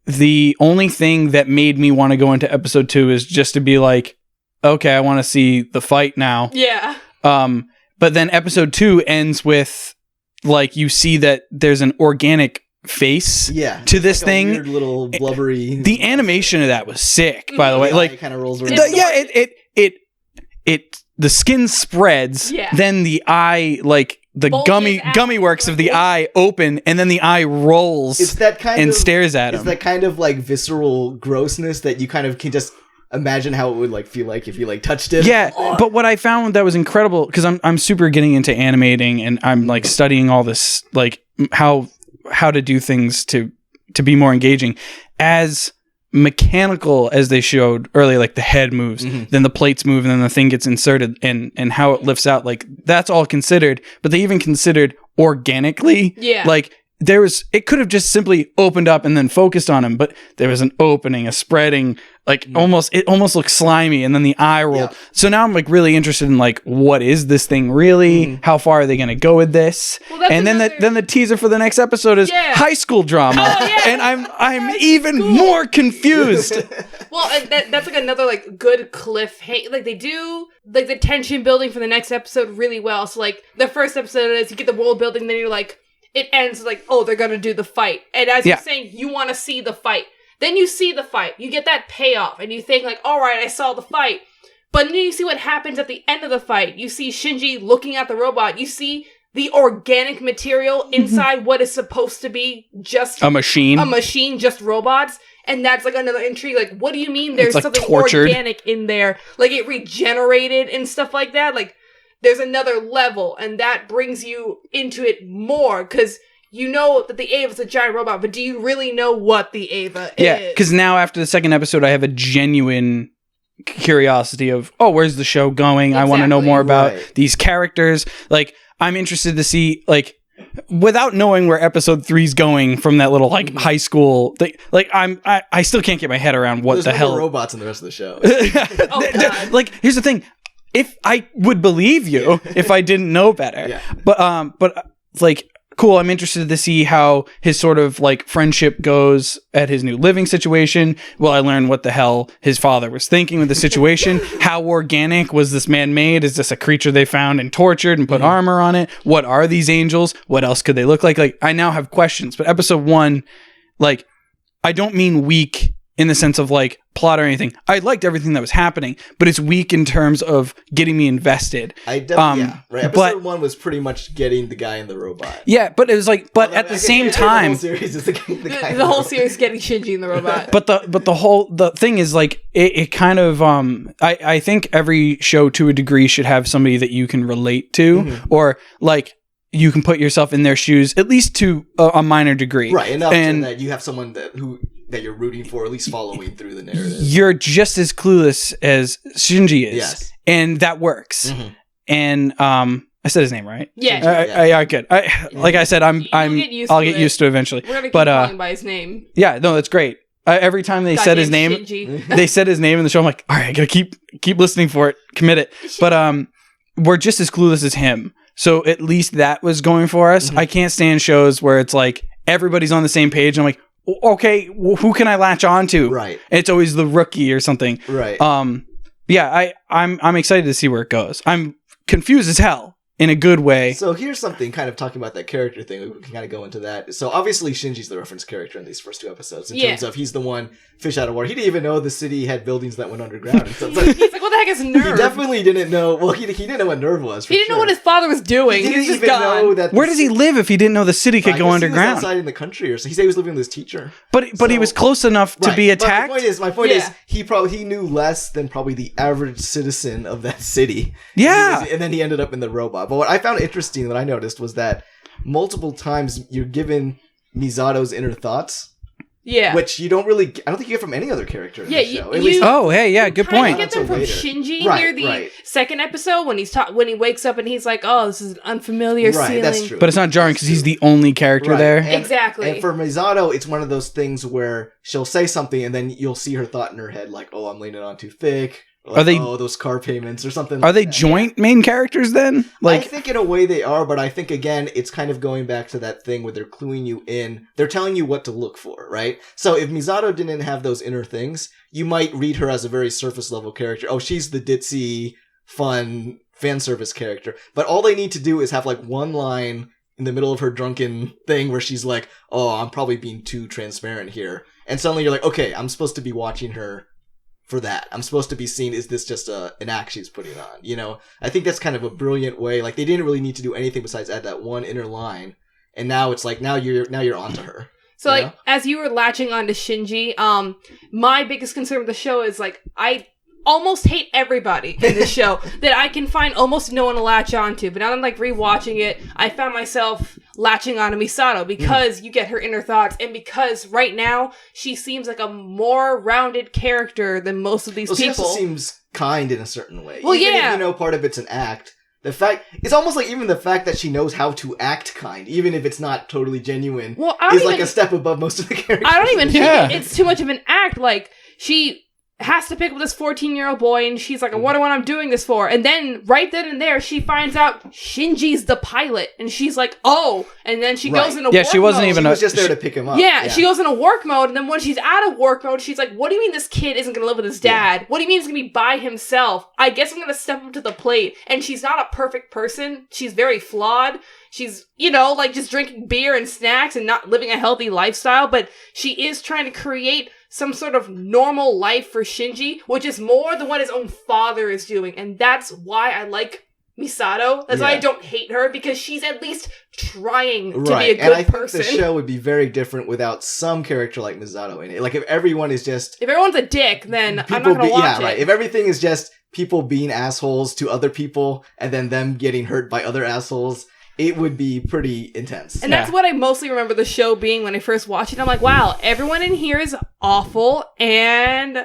the only thing that made me want to go into episode 2 is just to be like, okay, I want to see the fight now. Yeah. But then episode 2 ends with, like, you see that there's an organic face to this like thing. A weird little blubbery. The animation of that was sick, by the way. Like, it kind of rolls around. The skin spreads, then the eye, like, the gummy works of the eye open, and then the eye rolls it's that kind and of, stares at him. It's that kind of, like, visceral grossness that you kind of can just imagine how it would like feel like if you like touched it. Yeah, but what I found that was incredible, because I'm super getting into animating and I'm like studying all this, like how to do things to be more engaging. As mechanical as they showed earlier, like the head moves, then the plates move, and then the thing gets inserted, and how it lifts out, like that's all considered. But they even considered organically, like it could have just simply opened up and then focused on him, but there was an opening, a spreading, like it almost looks slimy, and then the eye roll. So now I'm like really interested in like, what is this thing really? How far are they going to go with this? Well, and then the teaser for the next episode is high school drama, and I'm even more confused. Well, and that's like another like good like they do like the tension building for the next episode really well. So like the first episode is you get the world building, then you're like, it ends like, oh, they're gonna do the fight. And as you're saying, you want to see the fight. Then you see the fight. You get that payoff. And you think like, all right, I saw the fight. But then you see what happens at the end of the fight. You see Shinji looking at the robot. You see the organic material inside what is supposed to be just a machine. Just robots. And that's like another intrigue. Like, what do you mean there's like something tortured. Organic in there? Like it regenerated and stuff like that? Like, there's another level, and that brings you into it more, because you know that the Ava's a giant robot, but do you really know what the Ava is? Yeah, because now after the second episode, I have a genuine curiosity of, oh, where's the show going? Exactly. I want to know more about these characters. Like, I'm interested to see, like, without knowing where episode 3's going from that little, like, high school thing. Like, I still can't get my head around what There's the hell. There's robots in the rest of the show. Oh, God. Like, here's the thing. If I would believe you if I didn't know better, but like cool, I'm interested to see how his sort of like friendship goes at his new living situation. Will I learn what the hell his father was thinking with the situation? How organic was this man made? Is this a creature they found and tortured and put armor on it? What are these angels? What else could they look like? Like, I now have questions, but episode 1, like, I don't mean weak in the sense of like plot or anything. I liked everything that was happening, but it's weak in terms of getting me invested. Episode 1 was pretty much getting the guy in the robot. Yeah, but it was like, but at the same time, the whole series is the whole series getting Shinji in the robot. But the thing is like it kind of I think every show to a degree should have somebody that you can relate to, or like you can put yourself in their shoes at least to a minor degree, right? Enough that you have someone that you're rooting for, at least following through the narrative. You're just as clueless as Shinji is, yes, and that works. And I said his name right. Yeah, good. Like I said, I'll get used to it eventually. We're gonna keep calling by his name. Yeah, no, that's great. Every time they said his name, they said his name in the show. I'm like, all right, I gotta keep listening for it, commit it. But we're just as clueless as him. So at least that was going for us. I can't stand shows where it's like everybody's on the same page. I'm like, okay, who can I latch on to? Right. It's always the rookie or something. Right. Yeah, I'm excited to see where it goes. I'm confused as hell in a good way. So here's something kind of talking about that character thing. We can kind of go into that. So obviously Shinji's the reference character in these first 2 episodes in terms of he's the one fish out of water. He didn't even know the city had buildings that went underground. And stuff. He's like, what the heck is Nerve? He definitely didn't know. Well, he didn't know what Nerve was. He didn't know what his father was doing. He didn't just even gone. know that. Where does he live if he didn't know the city could go underground? He was outside in the country, or so. He said he was living with his teacher. But he was close enough to be attacked. But my point is, he knew less than probably the average citizen of that city. Yeah, and then he ended up in the robot. But what I found interesting that I noticed was that multiple times you're given Misato's inner thoughts. Yeah. Which I don't think you get from any other character in the show. Good point. You get them from Shinji near the second episode when when he wakes up and he's like, oh, this is an unfamiliar ceiling. That's true. But it's not jarring because he's the only character there. Exactly. And for Misato, it's one of those things where she'll say something and then you'll see her thought in her head like, oh, I'm leaning on too thick. Like, are they those car payments or something? Are they joint main characters then? I think in a way they are, but I think again it's kind of going back to that thing where they're cluing you in. They're telling you what to look for, right? So if Misato didn't have those inner things, you might read her as a very surface level character. Oh, she's the ditzy, fun fan service character. But all they need to do is have like one line in the middle of her drunken thing where she's like, "Oh, I'm probably being too transparent here," and suddenly you're like, "Okay, I'm supposed to be watching her." For that, I'm supposed to be seen. Is this just an act she's putting on? You know, I think that's kind of a brilliant way. Like they didn't really need to do anything besides add that one inner line, and now it's like now you're onto her. So like as you were latching onto Shinji, my biggest concern with the show is like I almost hate everybody in the show that I can find almost no one to latch onto. But now that I'm like rewatching it, I found myself latching onto Misato because you get her inner thoughts and because right now she seems like a more rounded character than most of these people. She also seems kind in a certain way. Well, even if you know part of it's an act. The fact it's almost like even the fact that she knows how to act kind, even if it's not totally genuine, is like a step above most of the characters. I don't even think it's too much of an act. Like she has to pick up this 14-year-old boy and she's like, I wonder what I'm doing this for. And then right then and there, she finds out Shinji's the pilot. And she's like, oh. And then she goes into work mode. She wasn't even... She was just there to pick him up. Yeah, she goes into work mode. And then when she's out of work mode, she's like, what do you mean this kid isn't going to live with his dad? Yeah. What do you mean he's going to be by himself? I guess I'm going to step up to the plate. And she's not a perfect person. She's very flawed. She's, like just drinking beer and snacks and not living a healthy lifestyle. But she is trying to create some sort of normal life for Shinji, which is more than what his own father is doing. And that's why I like Misato. That's why I don't hate her, because she's at least trying to be a good and I person. think the show would be very different without some character like Misato in it. Like if everyone's a dick, then I'm not gonna watch it. Right. If everything is just people being assholes to other people and then them getting hurt by other assholes, it would be pretty intense. And that's what I mostly remember the show being when I first watched it. I'm like, wow, everyone in here is awful, and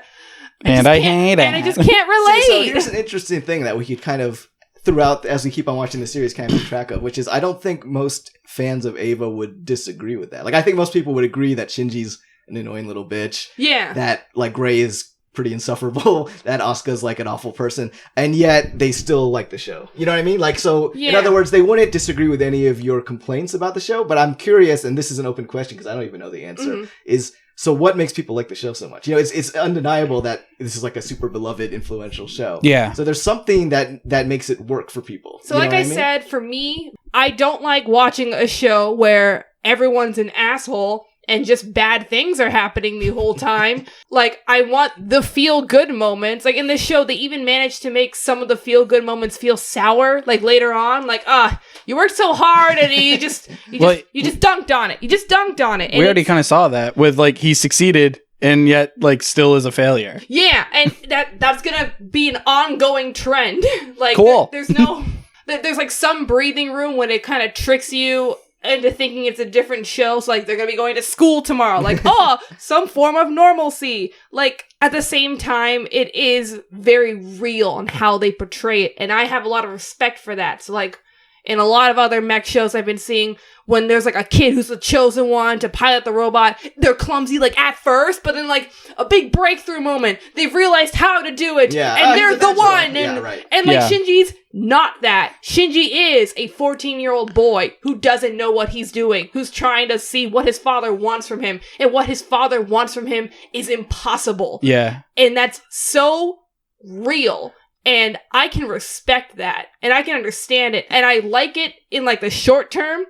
I hate it. And I just can't relate. So here's an interesting thing that we could kind of, throughout, as we keep on watching the series, kind of keep track of, which is I don't think most fans of Eva would disagree with that. Like, I think most people would agree that Shinji's an annoying little bitch. Yeah. That, like, Gray is pretty insufferable, that Asuka's like an awful person, and yet they still like the show. You know what I mean? Like, so in other words, they wouldn't disagree with any of your complaints about the show, but I'm curious, and this is an open question because I don't even know the answer, is so what makes people like the show so much? You know, it's undeniable that this is like a super beloved, influential show. Yeah. So there's something that makes it work for people. So like I said, for me, I don't like watching a show where everyone's an asshole and just bad things are happening the whole time. Like, I want the feel-good moments. Like, in this show, they even managed to make some of the feel-good moments feel sour, like, later on. Like, you worked so hard, and you just dunked on it. You just dunked on it. And we already kind of saw that with, like, he succeeded, and yet, like, still is a failure. Yeah, and that's gonna be an ongoing trend. Like, cool. There's like, some breathing room when it kind of tricks you into thinking it's a different show. So, like, they're gonna be going to school tomorrow. Like, some form of normalcy. Like, at the same time, it is very real on how they portray it. And I have a lot of respect for that. So, like, in a lot of other mech shows I've been seeing, when there's, like, a kid who's the chosen one to pilot the robot, they're clumsy, like, at first, but then, like, a big breakthrough moment, they've realized how to do it, and they're the one, and Shinji's not that. Shinji is a 14-year-old boy who doesn't know what he's doing, who's trying to see what his father wants from him, and what his father wants from him is impossible. Yeah. And that's so real. And I can respect that, and I can understand it, and I like it in, like, the short term,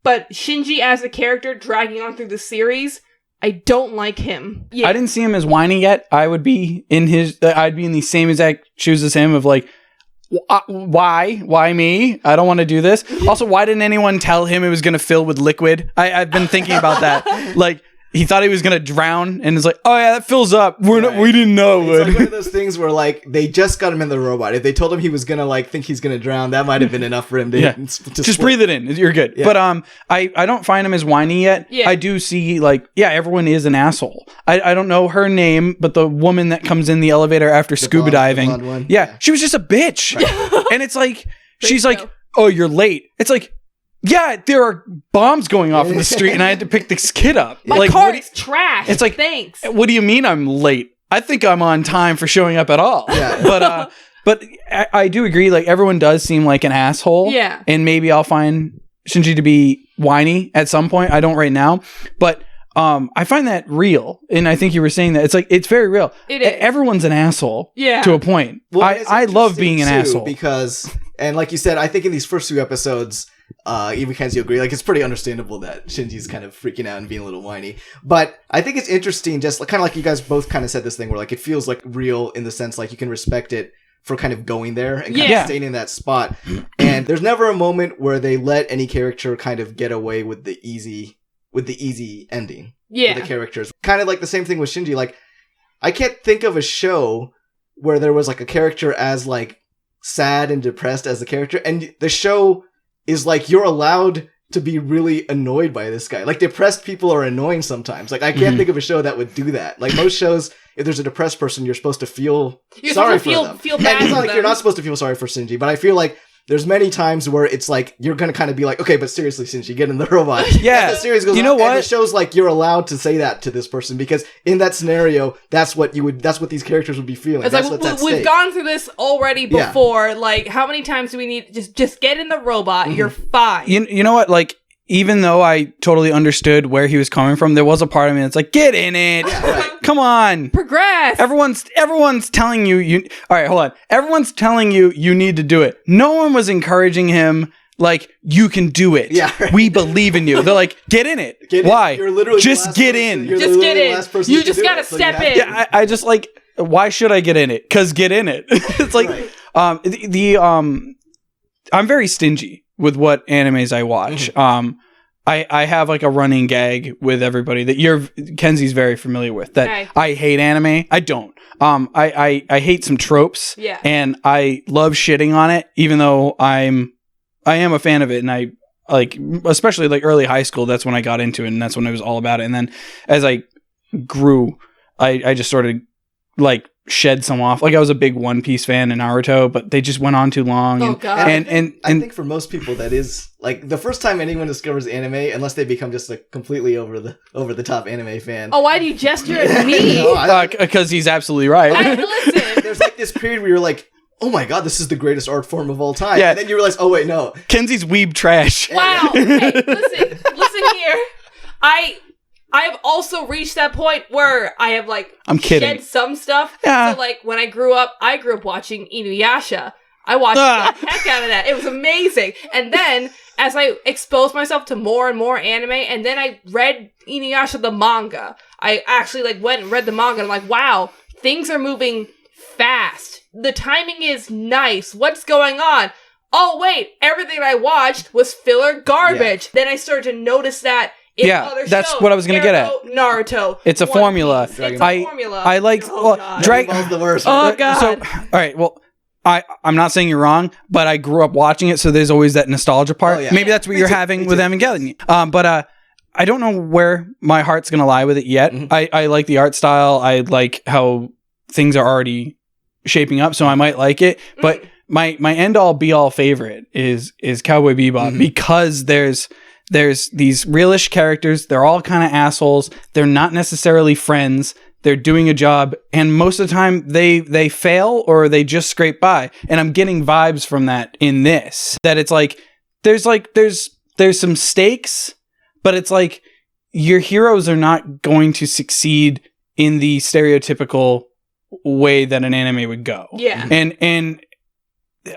but Shinji as a character dragging on through the series, I don't like him. Yeah. I didn't see him as whiny yet. I'd be in the same exact shoes as him of, like, why me? I don't want to do this. Also, why didn't anyone tell him it was going to fill with liquid? I've been thinking about that. Like, he thought he was going to drown, and it's like, oh yeah, that fills up. We didn't know. It's like one of those things where, like, they just got him in the robot. If they told him he was going to, like, think he's going to drown, that might have been enough for him to just breathe it in. You're good. Yeah. But I don't find him as whiny yet. Yeah. I do see, like, everyone is an asshole. I don't know her name, but the woman that comes in the elevator after scuba diving, she was just a bitch. Right. And it's like, she's like, oh, you're late. It's like, yeah, there are bombs going off in the street, and I had to pick this kid up. My car is trash. It's like, thanks. What do you mean I'm late? I think I'm on time for showing up at all. Yeah. But I do agree. Like, everyone does seem like an asshole. Yeah. And maybe I'll find Shinji to be whiny at some point. I don't right now, but I find that real, and I think you were saying that it's very real. It is. Everyone's an asshole. Yeah. To a point. Well, I love being an asshole because, and like you said, I think in these first few episodes, even Kenzie agree, like, it's pretty understandable that Shinji's kind of freaking out and being a little whiny. But I think it's interesting, just kind of like you guys both kind of said this thing where, like, it feels like real in the sense, like, you can respect it for kind of going there and kind of staying in that spot. And there's never a moment where they let any character kind of get away with the easy ending. Yeah. For the characters. Kind of like the same thing with Shinji. Like, I can't think of a show where there was, like, a character as, like, sad and depressed as the character, and the show is like, you're allowed to be really annoyed by this guy. Like, depressed people are annoying sometimes. Like, I can't think of a show that would do that. Like, most shows, if there's a depressed person, you're supposed to feel sorry for them. Feel bad. And it's not like you're not supposed to feel sorry for Shinji, but I feel like there's many times where it's like, you're going to kind of be like, okay, but seriously, Shinji, get in the robot. Yeah. The series goes, you know what? And the show's like, you're allowed to say that to this person, because in that scenario, that's what these characters would be feeling. It's that's like, what's at we've stake. gone through this already before. Yeah. Like, how many times do we need, just get in the robot, you're fine. You know what, like, even though I totally understood where he was coming from, there was a part of me that's like, get in it. Yeah, right. Come on. Progress. Everyone's telling you all right, hold on. Everyone's telling you need to do it. No one was encouraging him like, you can do it. Yeah, right. We believe in you. They're like, get in it. Why? You're literally just get in. Just get in. You just gotta step in. Yeah, I just like, why should I get in it? Because get in it. It's like, right. I'm very stingy with what animes I watch. I have like a running gag with everybody that Kenzie's very familiar with, that I hate anime. I don't. I hate some tropes. Yeah. And I love shitting on it, even though I am a fan of it, and I like, especially like early high school, that's when I got into it, and that's when it was all about it. And then as I grew, I just started like shed some off. Like I was a big One Piece fan and Naruto, but they just went on too long. Oh, God. And I think for most people that is like the first time anyone discovers anime, unless they become just a completely over the top anime fan. Oh, why do you gesture at me? because he's absolutely right. Listen. There's like this period where you're like, oh my god, this is the greatest art form of all time. Yeah. And then you realize, oh wait, no. Kenzie's weeb trash. Wow. Hey, listen here. I've also reached that point where I have I'm kidding. shed some stuff. Yeah. So when I grew up watching Inuyasha. I watched the heck out of that. It was amazing. And then as I exposed myself to more and more anime, and then I read Inuyasha the manga. I actually went and read the manga. And I'm like, wow, things are moving fast. The timing is nice. What's going on? Oh wait, everything I watched was filler garbage. Yeah. Then I started to notice that in other shows. That's what I was going to get at. Naruto. It's a formula. It's a formula. I like Dragon Ball's the worst. Oh god. So, all right, well, I'm not saying you're wrong, but I grew up watching it, so there's always that nostalgia part. Oh, yeah. Maybe that's what you're having with Evangelion. But I don't know where my heart's going to lie with it yet. Mm-hmm. I like the art style. I like how things are already shaping up, so I might like it. But my end all be all favorite is Cowboy Bebop because there's these realish characters. They're all kind of assholes. They're not necessarily friends. They're doing a job, and most of the time they fail or they just scrape by. And I'm getting vibes from that in this. That it's there's some stakes, but it's like your heroes are not going to succeed in the stereotypical way that an anime would go. Yeah. And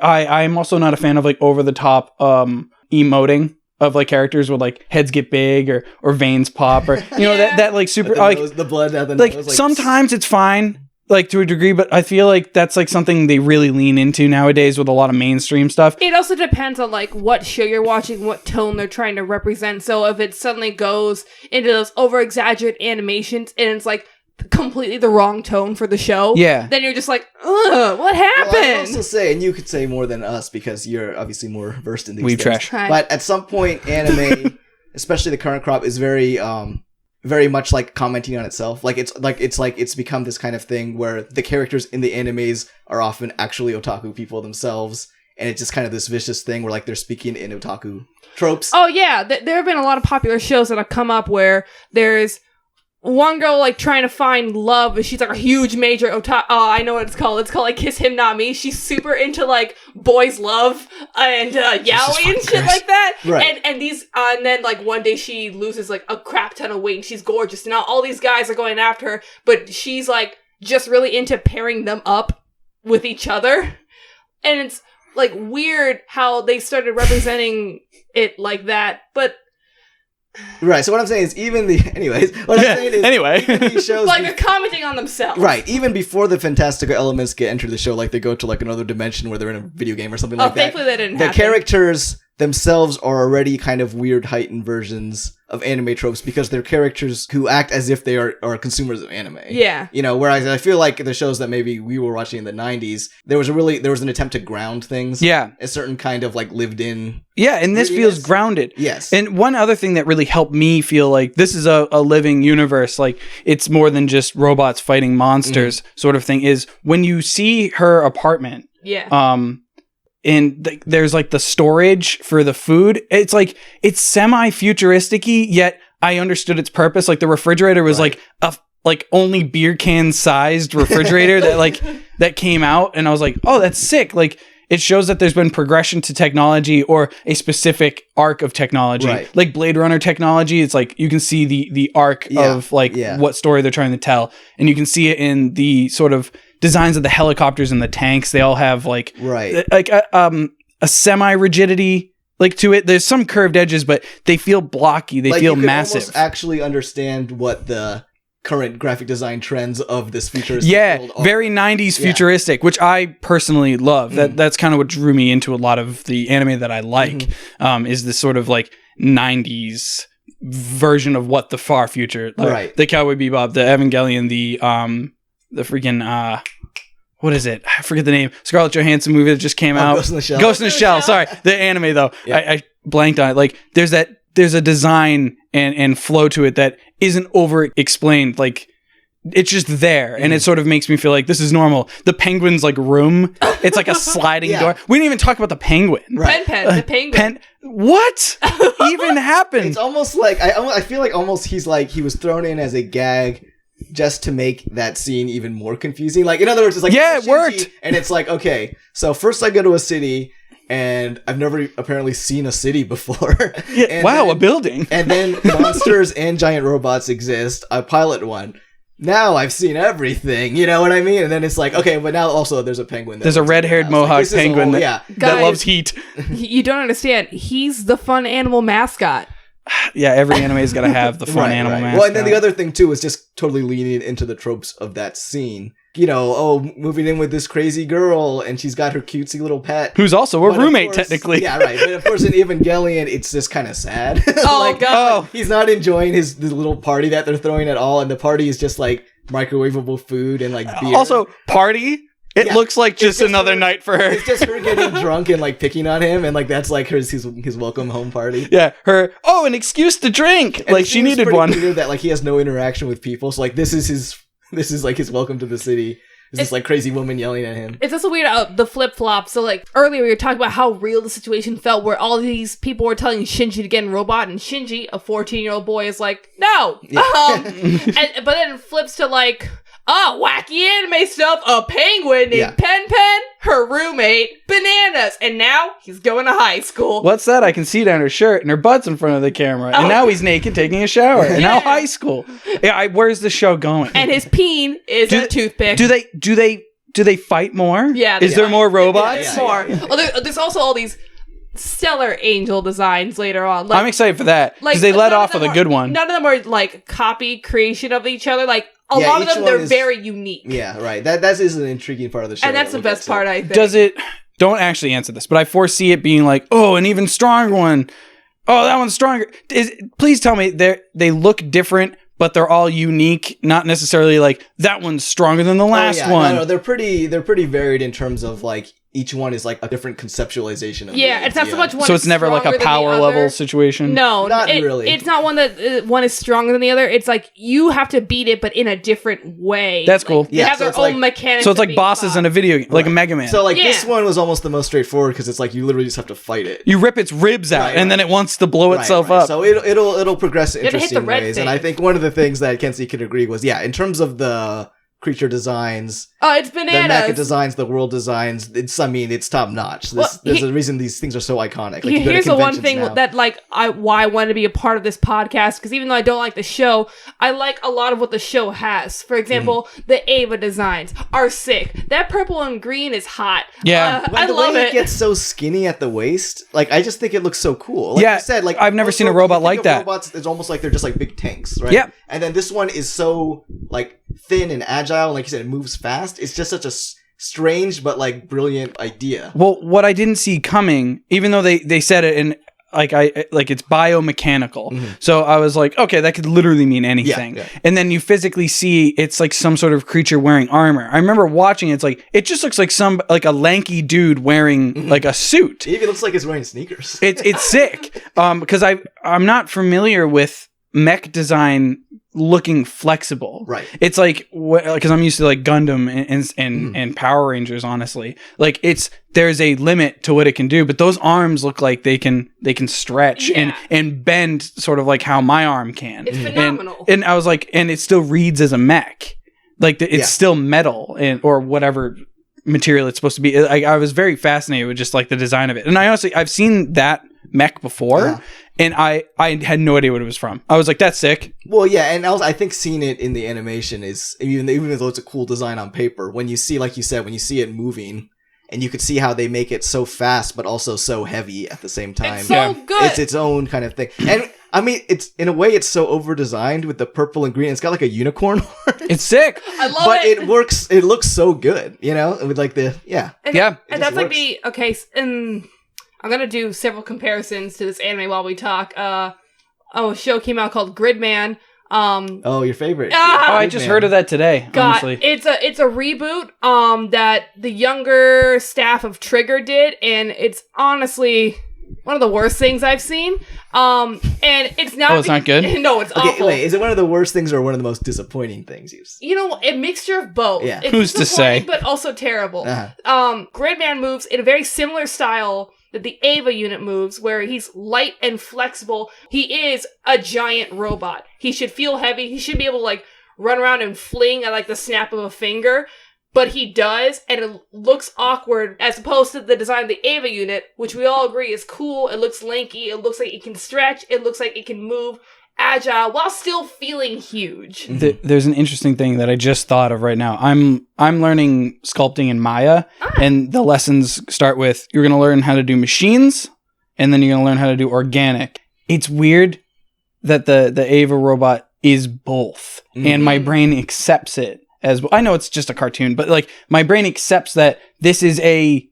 I'm also not a fan of over the top emoting of characters where heads get big or veins pop or that super the blood out the nose, sometimes it's fine to a degree, but I feel like that's something they really lean into nowadays with a lot of mainstream stuff. It also depends on what show you're watching, what tone they're trying to represent. So if it suddenly goes into those over exaggerated animations and it's completely the wrong tone for the show, then you're just ugh, what happened? Well, I also say, and you could say more than us because you're obviously more versed in these things. Trash. But at some point, anime, especially the current crop, is very much commenting on itself. It's become this kind of thing where the characters in the animes are often actually otaku people themselves, and it's just kind of this vicious thing where they're speaking in otaku tropes. Oh yeah, there have been a lot of popular shows that have come up where there's one girl trying to find love, and she's a huge major otaku. Oh, I know what it's called. It's called Kiss Him Not Me. She's super into boys love and yaoi and shit like that. Right. And these and then one day she loses a crap ton of weight and she's gorgeous. Now all these guys are going after her, but she's just really into pairing them up with each other. And it's weird how they started representing it like that, but right, so what I'm saying is even these shows they're commenting on themselves. Right, even before the fantastical elements get entered the show, they go to another dimension where they're in a video game or something like that. Thankfully that didn't happen. The characters themselves are already kind of weird heightened versions of anime tropes because they're characters who act as if they are consumers of anime. Yeah. Whereas I feel like the shows that maybe we were watching in the 90s, there was an attempt to ground things. Yeah. A certain kind of lived in. Yeah, and this feels grounded. Yes. And one other thing that really helped me feel this is a living universe, it's more than just robots fighting monsters sort of thing, is when you see her apartment. Yeah. And there's the storage for the food. It's it's semi-futuristic-y, yet I understood its purpose. The refrigerator was a only beer can sized refrigerator that came out, and I was oh, that's sick. It shows that there's been progression to technology or a specific arc of technology. Right. Blade Runner technology, it's you can see the arc of what story they're trying to tell, and you can see it in the sort of designs of the helicopters and the tanks. They all have a semi-rigidity to it. There's some curved edges, but they feel blocky. They feel massive. You can almost actually understand what the current graphic design trends of this futuristic world are. Very 90s futuristic, which I personally love. That's kind of what drew me into a lot of the anime that I like, is this sort of 90s version of what the far future, the Cowboy Bebop, the Evangelion, the freaking what is it? I forget the name. Scarlett Johansson movie that just came out. Ghost in the Shell. Ghost in the Shell. Sorry, the anime though. Yeah. I blanked on it. There's a design and flow to it that isn't over explained. it's just there, and it sort of makes me feel like this is normal. The penguin's like room, it's like a sliding door. We didn't even talk about the penguin. Right. Pen, the penguin. What even happened? It's almost like I feel like almost he was thrown in as a gag just to make that scene even more confusing. Like, in other words, it's like, yeah, it worked. And it's like, okay, so first I go to a city, and I've never apparently seen a city before. Yeah, wow, then, a building. And then monsters and giant robots exist. I pilot one. Now I've seen everything, you know what I mean? And then it's like, okay, but now also there's a penguin. There's a red-haired mohawk penguin that loves heat. You don't understand. He's the fun animal mascot. Yeah, every anime's got to have the fun animal mascot. Well, and then the other thing, too, is just totally leaning into the tropes of that scene. You know, moving in with this crazy girl, and she's got her cutesy little pet. Who's also a roommate, technically. Yeah, right. But of course, in Evangelion, it's just kind of sad. Oh, God. He's not enjoying the little party that they're throwing at all, and the party is just, like, microwavable food and, like, beer. Also, party? It looks like just another night for her. It's just her getting drunk and, like, picking on him, and, like, that's, like, his welcome home party. Yeah, an excuse to drink! And like, she needed one. Clear that, like, he has no interaction with people, so, like, this is like his welcome to the city. This like crazy woman yelling at him. It's also weird the flip flop. So like earlier we were talking about how real the situation felt, where all these people were telling Shinji to get in robot, and Shinji, a 14-year-old boy, is like, no. Yeah. But then it flips to like, wacky anime stuff. A penguin named Pen Pen, her roommate, bananas, and now he's going to high school. What's that? I can see down her shirt and her butt's in front of the camera, and now he's naked taking a shower. And now high school. Yeah, where's the show going? And his peen is a toothpick. Do they fight more? Yeah. Is there more robots? More. Oh, there's also all these stellar angel designs later on. Like, I'm excited for that because they let off with a good one. None of them are like copy creation of each other. Like a lot of them, they're very unique. Yeah, right. That is an intriguing part of the show. And that's the best part, I think. Does it? Don't actually answer this, but I foresee it being like, an even stronger one. Oh, that one's stronger. Please tell me they look different, but they're all unique. Not necessarily like that one's stronger than the last one. No, they're pretty varied in terms of like each one is like a different conceptualization of it's not so much one. So it's never like a power level situation. No, not really. It's not one that one is stronger than the other. It's like you have to beat it, but in a different way. That's cool. They have their own mechanics. So it's like bosses in a video game, like a Mega Man. So like this one was almost the most straightforward because it's like you literally just have to fight it. You rip its ribs out, and then it wants to blow itself up. So it'll progress in interesting ways. Thing. And I think one of the things that Kenzie could agree was in terms of the creature designs. Oh, it's bananas. The mecha designs, the world designs. It's top notch. There's a reason these things are so iconic. Like, here's the one thing that why I wanted to be a part of this podcast, because even though I don't like the show, I like a lot of what the show has. For example, the Ava designs are sick. That purple and green is hot. Yeah, I love it. It gets so skinny at the waist. Like I just think it looks so cool. Like you said, like I've never seen a robot like that. Robots, it's almost like they're just like big tanks, right? Yeah. And then this one is so like thin and agile, and like you said, it moves fast. It's just such a strange but like brilliant idea. Well, what I didn't see coming, even though they said it in it's biomechanical. Mm-hmm. So I was like, okay, that could literally mean anything. Yeah. And then you physically see it's like some sort of creature wearing armor. I remember watching it, it's like it just looks like a lanky dude wearing like a suit. It even looks like it's wearing sneakers. It's sick. Because I'm not familiar with mech design looking flexible. Right. It's like, because I'm used to like Gundam and Power Rangers, honestly. Like there's a limit to what it can do, but those arms look like they can stretch and bend sort of like how my arm can. It's phenomenal. And I was like, and it still reads as a mech. Like it's still metal or whatever material it's supposed to be. I was very fascinated with just like the design of it. And I've seen that mech before, and I had no idea what it was from. I was like, that's sick. Well, yeah, and also I think seeing it in the animation is, even though it's a cool design on paper, when you see, like you said, when you see it moving, and you could see how they make it so fast but also so heavy at the same time. It's so good. It's its own kind of thing. And I mean, it's in a way it's so over-designed with the purple and green. It's got like a unicorn horn. It's sick. I love but it works. It looks so good, with like the And that's like and I'm gonna do several comparisons to this anime while we talk. A show came out called Gridman. Your favorite. I just heard of that today. Honestly, it's a reboot that the younger staff of Trigger did, and it's honestly one of the worst things I've seen. And it's not. Oh, it's not good? No, it's Okay, awful. wait, is it one of the worst things or one of the most disappointing things you've seen? You know, a mixture of both. Yeah. It's Who's to say? disappointing, but also terrible. Uh-huh. Gridman moves in a very similar style that the Ava unit moves, where he's light and flexible. He is a giant robot. He should feel heavy. He should be able to, like, run around and fling at, like, the snap of a finger. But he does, and it looks awkward as opposed to the design of the Ava unit, which we all agree is cool. It looks lanky. It looks like it can stretch. It looks like it can move agile while still feeling huge. There's an interesting thing that I just thought of right now. I'm learning sculpting in Maya, and the lessons start with you're going to learn how to do machines, and then you're going to learn how to do organic. It's weird that the Ava robot is both, and my brain accepts it. As well. I know it's just a cartoon, but like my brain accepts that this is a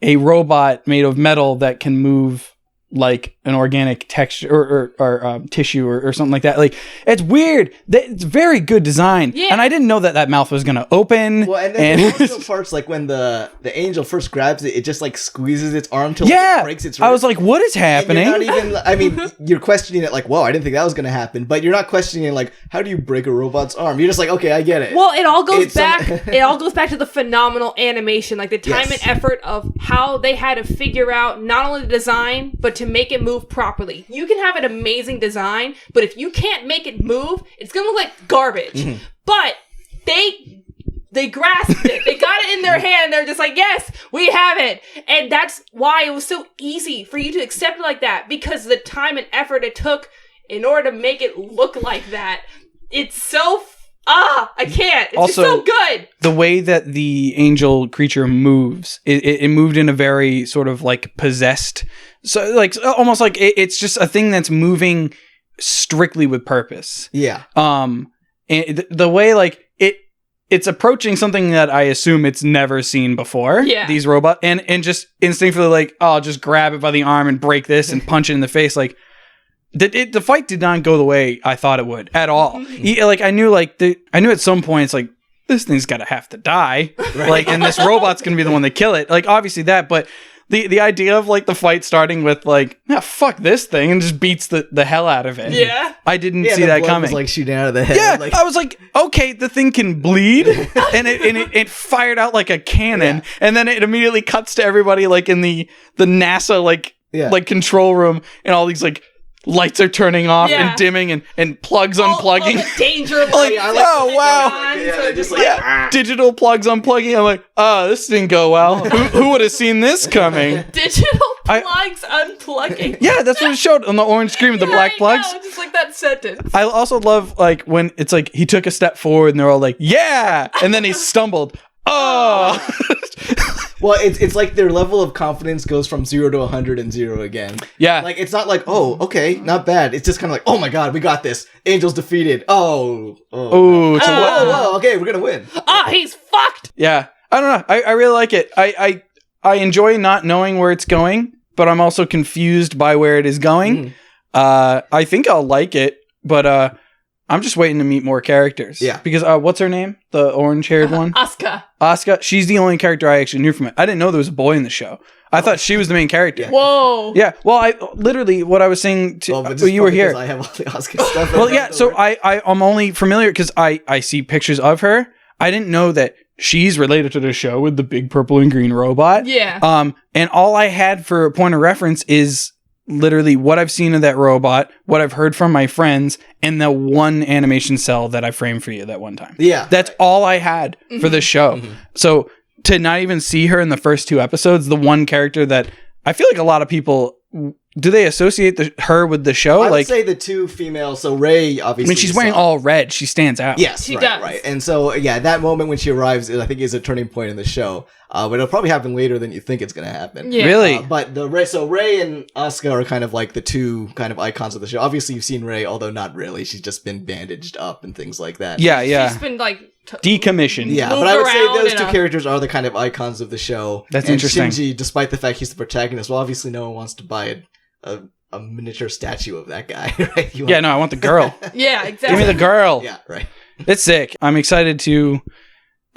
robot made of metal that can move like an organic texture or tissue or something like that. Like it's weird. It's very good design. Yeah. And I didn't know that mouth was gonna open. Well, and then there's also parts like when the angel first grabs it, it just like squeezes its arm till it breaks its wrist. I was like, what is happening? And you're not even, I mean, you're questioning it like, whoa, I didn't think that was going to happen. But you're not questioning like, how do you break a robot's arm? You're just like, okay, I get it. Well, it all goes It's back. It all goes back to the phenomenal animation, like the time Yes. and effort of how they had to figure out not only the design but to make it move properly. You can have an amazing design, but if you can't make it move, it's gonna look like garbage. But they grasped it. They got it in their hand. They're just like, yes, we have it. And that's why it was so easy for you to accept it like that, because the time and effort it took in order to make it look like that. It's so I can't. It's Also, just so good. The way that the angel creature moves, it moved in a very sort of like possessed, so like almost like it's just a thing that's moving strictly with purpose. Yeah. And the way like it's approaching something that I assume it's never seen before. Yeah. These robots and just instinctively like, oh, I'll just grab it by the arm and break this and punch it in the face. Like the fight did not go the way I thought it would at all. I knew at some points like this thing's gotta have to die. Right. Like, and this robot's gonna be the one that kill it. Like obviously that, but the idea of like the fight starting with like, fuck this thing and just beats the hell out of it. Yeah. I didn't Yeah, see the that blood coming. was like shooting out of the head. Yeah, Like, I was like, okay, the thing can bleed, and it fired out like a cannon, and then it immediately cuts to everybody like in the NASA like control room, and all these like lights are turning off and dimming, and plugs unplugging. All the danger of Like, oh, wow. Digital plugs unplugging. I'm like, oh, this didn't go well. Who would have seen this coming? Digital plugs unplugging. Yeah, that's what it showed on the orange screen with the black plugs. I know, just like that sentence. I also love like when it's like he took a step forward and they're all like, yeah, and then he stumbled. Oh. well, it's like their level of confidence goes from 0 to 100 and 0 again. Yeah. Like it's not like, oh, okay, not bad. It's just kind of like, oh my god, we got this. Angel's defeated. Whoa, okay, we're gonna win. He's fucked. Yeah, I don't know. I really like it. I enjoy not knowing where it's going, but I'm also confused by where it is going. I think I'll like it, but I'm just waiting to meet more characters. Yeah. Because what's her name? The orange-haired one? Asuka. She's the only character I actually knew from it. I didn't know there was a boy in the show. I thought she was the main character. Whoa. Yeah. Well, I literally what I was saying to you were here. I have all the Asuka stuff. Well, yeah. So I'm only familiar because I see pictures of her. I didn't know that she's related to the show with the big purple and green robot. Yeah. And all I had for a point of reference is literally what I've seen of that robot, what I've heard from my friends, and the one animation cell that I framed for you that one time. Yeah. That's all I had for the show. So to not even see her in the first 2 episodes, the one character that I feel like a lot of people, do they associate her with the show? I would say the 2 females. So Rey, obviously. I mean, she's wearing all red. She stands out. Yes, she right, does. right. And so, yeah, that moment when she arrives, I think is a turning point in the show. But it'll probably happen later than you think it's going to happen. Yeah. Really? But Rey and Asuka are kind of like the 2 kind of icons of the show. Obviously, you've seen Rey, although not really. She's just been bandaged up and things like that. Yeah. She's been like decommissioned. Yeah, but I would say those 2 characters are the kind of icons of the show. That's and interesting. Shinji, despite the fact he's the protagonist, well, obviously no one wants to buy a miniature statue of that guy, right? I want the girl. Yeah, exactly. Give me the girl. Yeah, right. It's sick. I'm excited to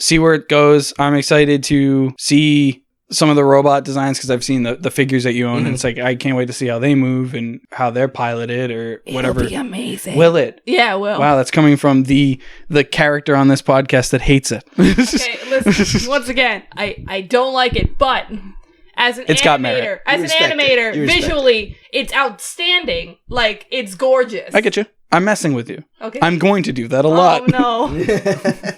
see where it goes. I'm excited to see some of the robot designs because I've seen the figures that you own, and it's like I can't wait to see how they move and how they're piloted or whatever. It'll be amazing. Will it? Yeah, it will. Wow, that's coming from the character on this podcast that hates it. Okay, listen. Once again, I don't like it, but as an It's got merit. animator, visually, it's outstanding. Like, it's gorgeous. I get you. I'm messing with you. Okay. I'm going to do that a lot. Oh no.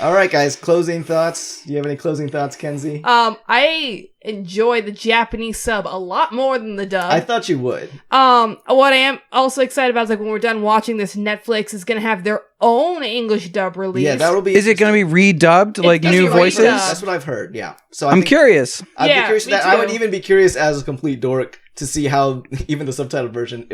All right, guys. Closing thoughts. Do you have any closing thoughts, Kenzie? I enjoy the Japanese sub a lot more than the dub. I thought you would. What I am also excited about is like when we're done watching this, Netflix is gonna have their own English dub release. Yeah, that will be. Is it going to be redubbed, like gonna new be voices? redubbed. That's what I've heard. Yeah. So I'm curious. I'd be curious. me I would too. even be curious as a complete dork to see how even the subtitled version,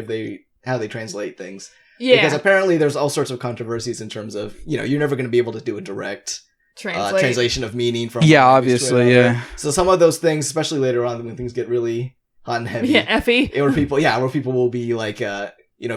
how they translate things. Yeah. Because apparently there's all sorts of controversies in terms of, you're never going to be able to do a direct translation of meaning from Yeah, one language to obviously, another. yeah. So some of those things, especially later on when things get really hot and heavy, Yeah, Effie. where people will be like,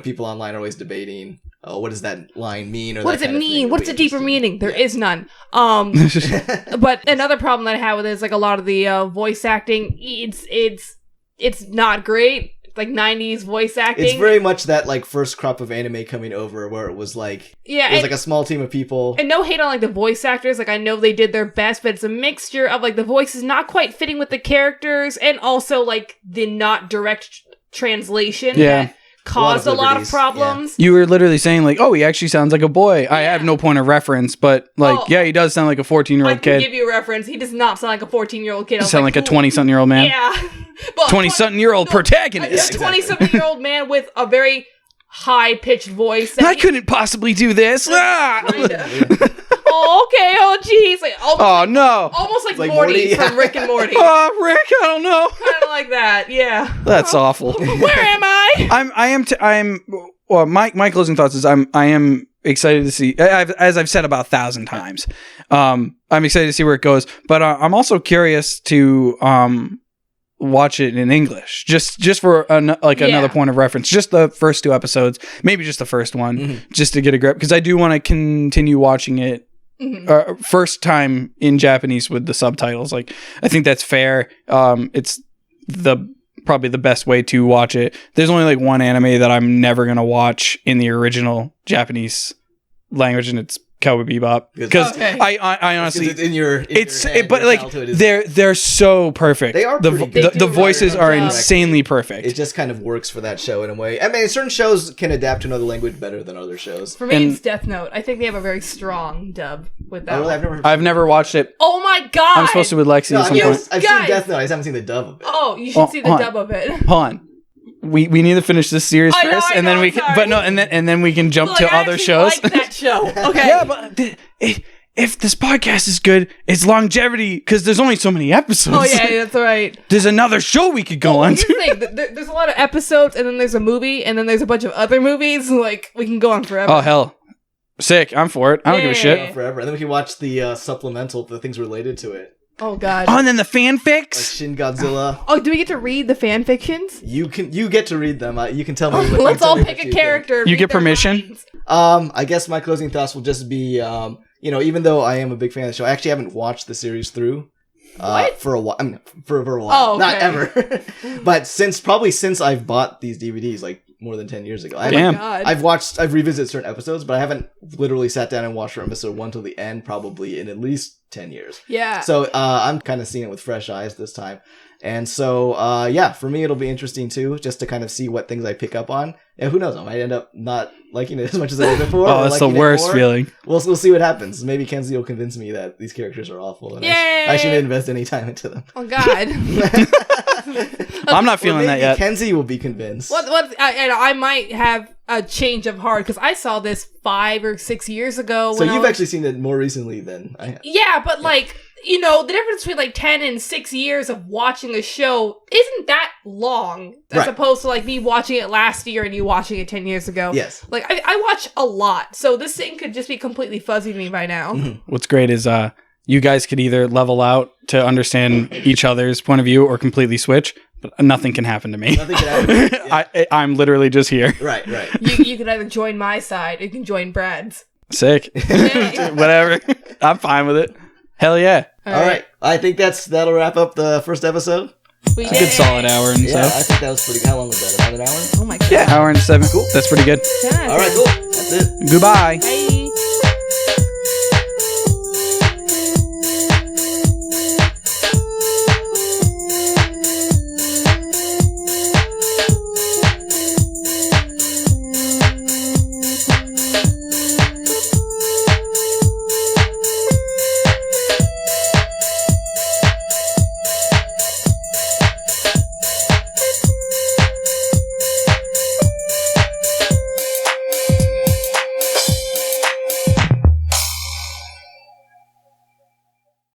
people online are always debating, oh, what does that line mean? Or What that does it kind of thing. mean? It'll What's be the deeper interesting. meaning? There is none. But another problem that I have with it is like a lot of the voice acting. It's not great. It's like 90s voice acting. It's very much that like first crop of anime coming over where it was like, yeah, it was like a small team of people. and no hate on like the voice actors. Like I know they did their best, but it's a mixture of like the voices not quite fitting with the characters, and also like the not direct translation Yeah. that caused a lot of liberties, problems. You were literally saying like, oh, he actually sounds like a boy. I have no point of reference, but like, Oh. yeah, he does sound like a 14-year-old I can kid. give you a reference. He does not sound like a 14-year-old kid. I He was sound like a cool. 20-something-year-old man. Yeah. But 20-something-year-old protagonist. A 27-year-old man with a very high-pitched voice. I couldn't possibly do this. Ah! Kinda. Oh, okay. Oh, jeez. Like, Oh, no. almost like like Morty Morty. from Rick and Morty. Oh, Rick, I don't know. Kind of like that. Yeah. That's awful. Where am I? Well, my closing thoughts is I am excited to see, as I've said about 1,000 times, I'm excited to see where it goes, but I'm also curious to watch it in English, just for another point of reference, just the first 2 episodes, maybe just the first one, just to get a grip, because I do want to continue watching it first time in Japanese with the subtitles. Like, I think that's fair. It's probably the best way to watch it. There's only like one anime that I'm never gonna watch in the original Japanese language, and it's Cowboy Bebop, because Okay. I honestly, it's in your but your like childhood is- they're so perfect. They are the pretty good. the voices are job. insanely perfect. it just kind of works for that show in a way. I mean, certain shows can adapt to another language better than other shows. For me, And- it's Death Note. I think they have a very strong dub with that Oh, really? one. I've never watched it. Oh my god! I'm supposed to with Lexi No, at I some mean, point. I've Guys. seen Death Note. I just haven't seen the dub of it. Oh, you should Oh, see the hold dub of it. Hold on. We need to finish this series I know, first, I and then know, we I'm can. sorry. But no, and then we can jump Like, to I other actually shows. like that show. Okay. Yeah, but if this podcast is good, it's longevity because there's only so many episodes. Oh yeah, that's right. There's another show we could go on Here's the to. thing, there's a lot of episodes, and then there's a movie, and then there's a bunch of other movies. Like we can go on forever. Oh hell, sick! I'm for it. I don't give a shit. Yeah. Forever, and then we can watch the supplemental, the things related to it, Oh god. Oh, and then the like fanfics. Shin Godzilla. Oh, do we get to read the fan fictions? You get to read them. You can tell me. Let's all pick a character. character. You read get their permission? lines. I guess my closing thoughts will just be, even though I am a big fan of the show, I actually haven't watched the series through. What? For a while. I mean, for a while. Oh, Not okay. ever. But since I've bought these DVDs, like more than 10 years ago. Damn. God. I've revisited certain episodes, but I haven't literally sat down and watched from episode 1 till the end, probably in at least 10 years. Yeah. So I'm kind of seeing it with fresh eyes this time. And so, for me, it'll be interesting too, just to kind of see what things I pick up on. And who knows, I might end up not liking it as much as I did before. Oh, or that's the liking it worst more. feeling. We'll see what happens. Maybe Kenzie will convince me that these characters are awful and I shouldn't invest any time into them. Oh god. I'm not Or feeling that maybe yet. Kenzie will be convinced. I might have a change of heart because I saw this 5 or 6 years ago. So when I you've was- actually seen it more recently than I have. Yeah, but like, the difference between like 10 and 6 years of watching a show isn't that long as Right. opposed to like me watching it last year and you watching it 10 years ago. Yes. Like, I watch a lot, so this thing could just be completely fuzzy to me by now. What's great is you guys could either level out to understand each other's point of view or completely switch, but nothing can happen to me. Nothing can happen. Yeah. I'm literally just here. Right. You can either join my side or you can join Brad's. Sick. Yeah. Whatever. I'm fine with it. Hell yeah. All right. I think that'll wrap up the first episode. We It's a good solid hour and Yeah, so. I think that was pretty. How long was that? About an hour? Oh my god. Yeah, hour and 7. Cool. That's pretty good. Yeah. All right, cool. That's it. Goodbye. Bye.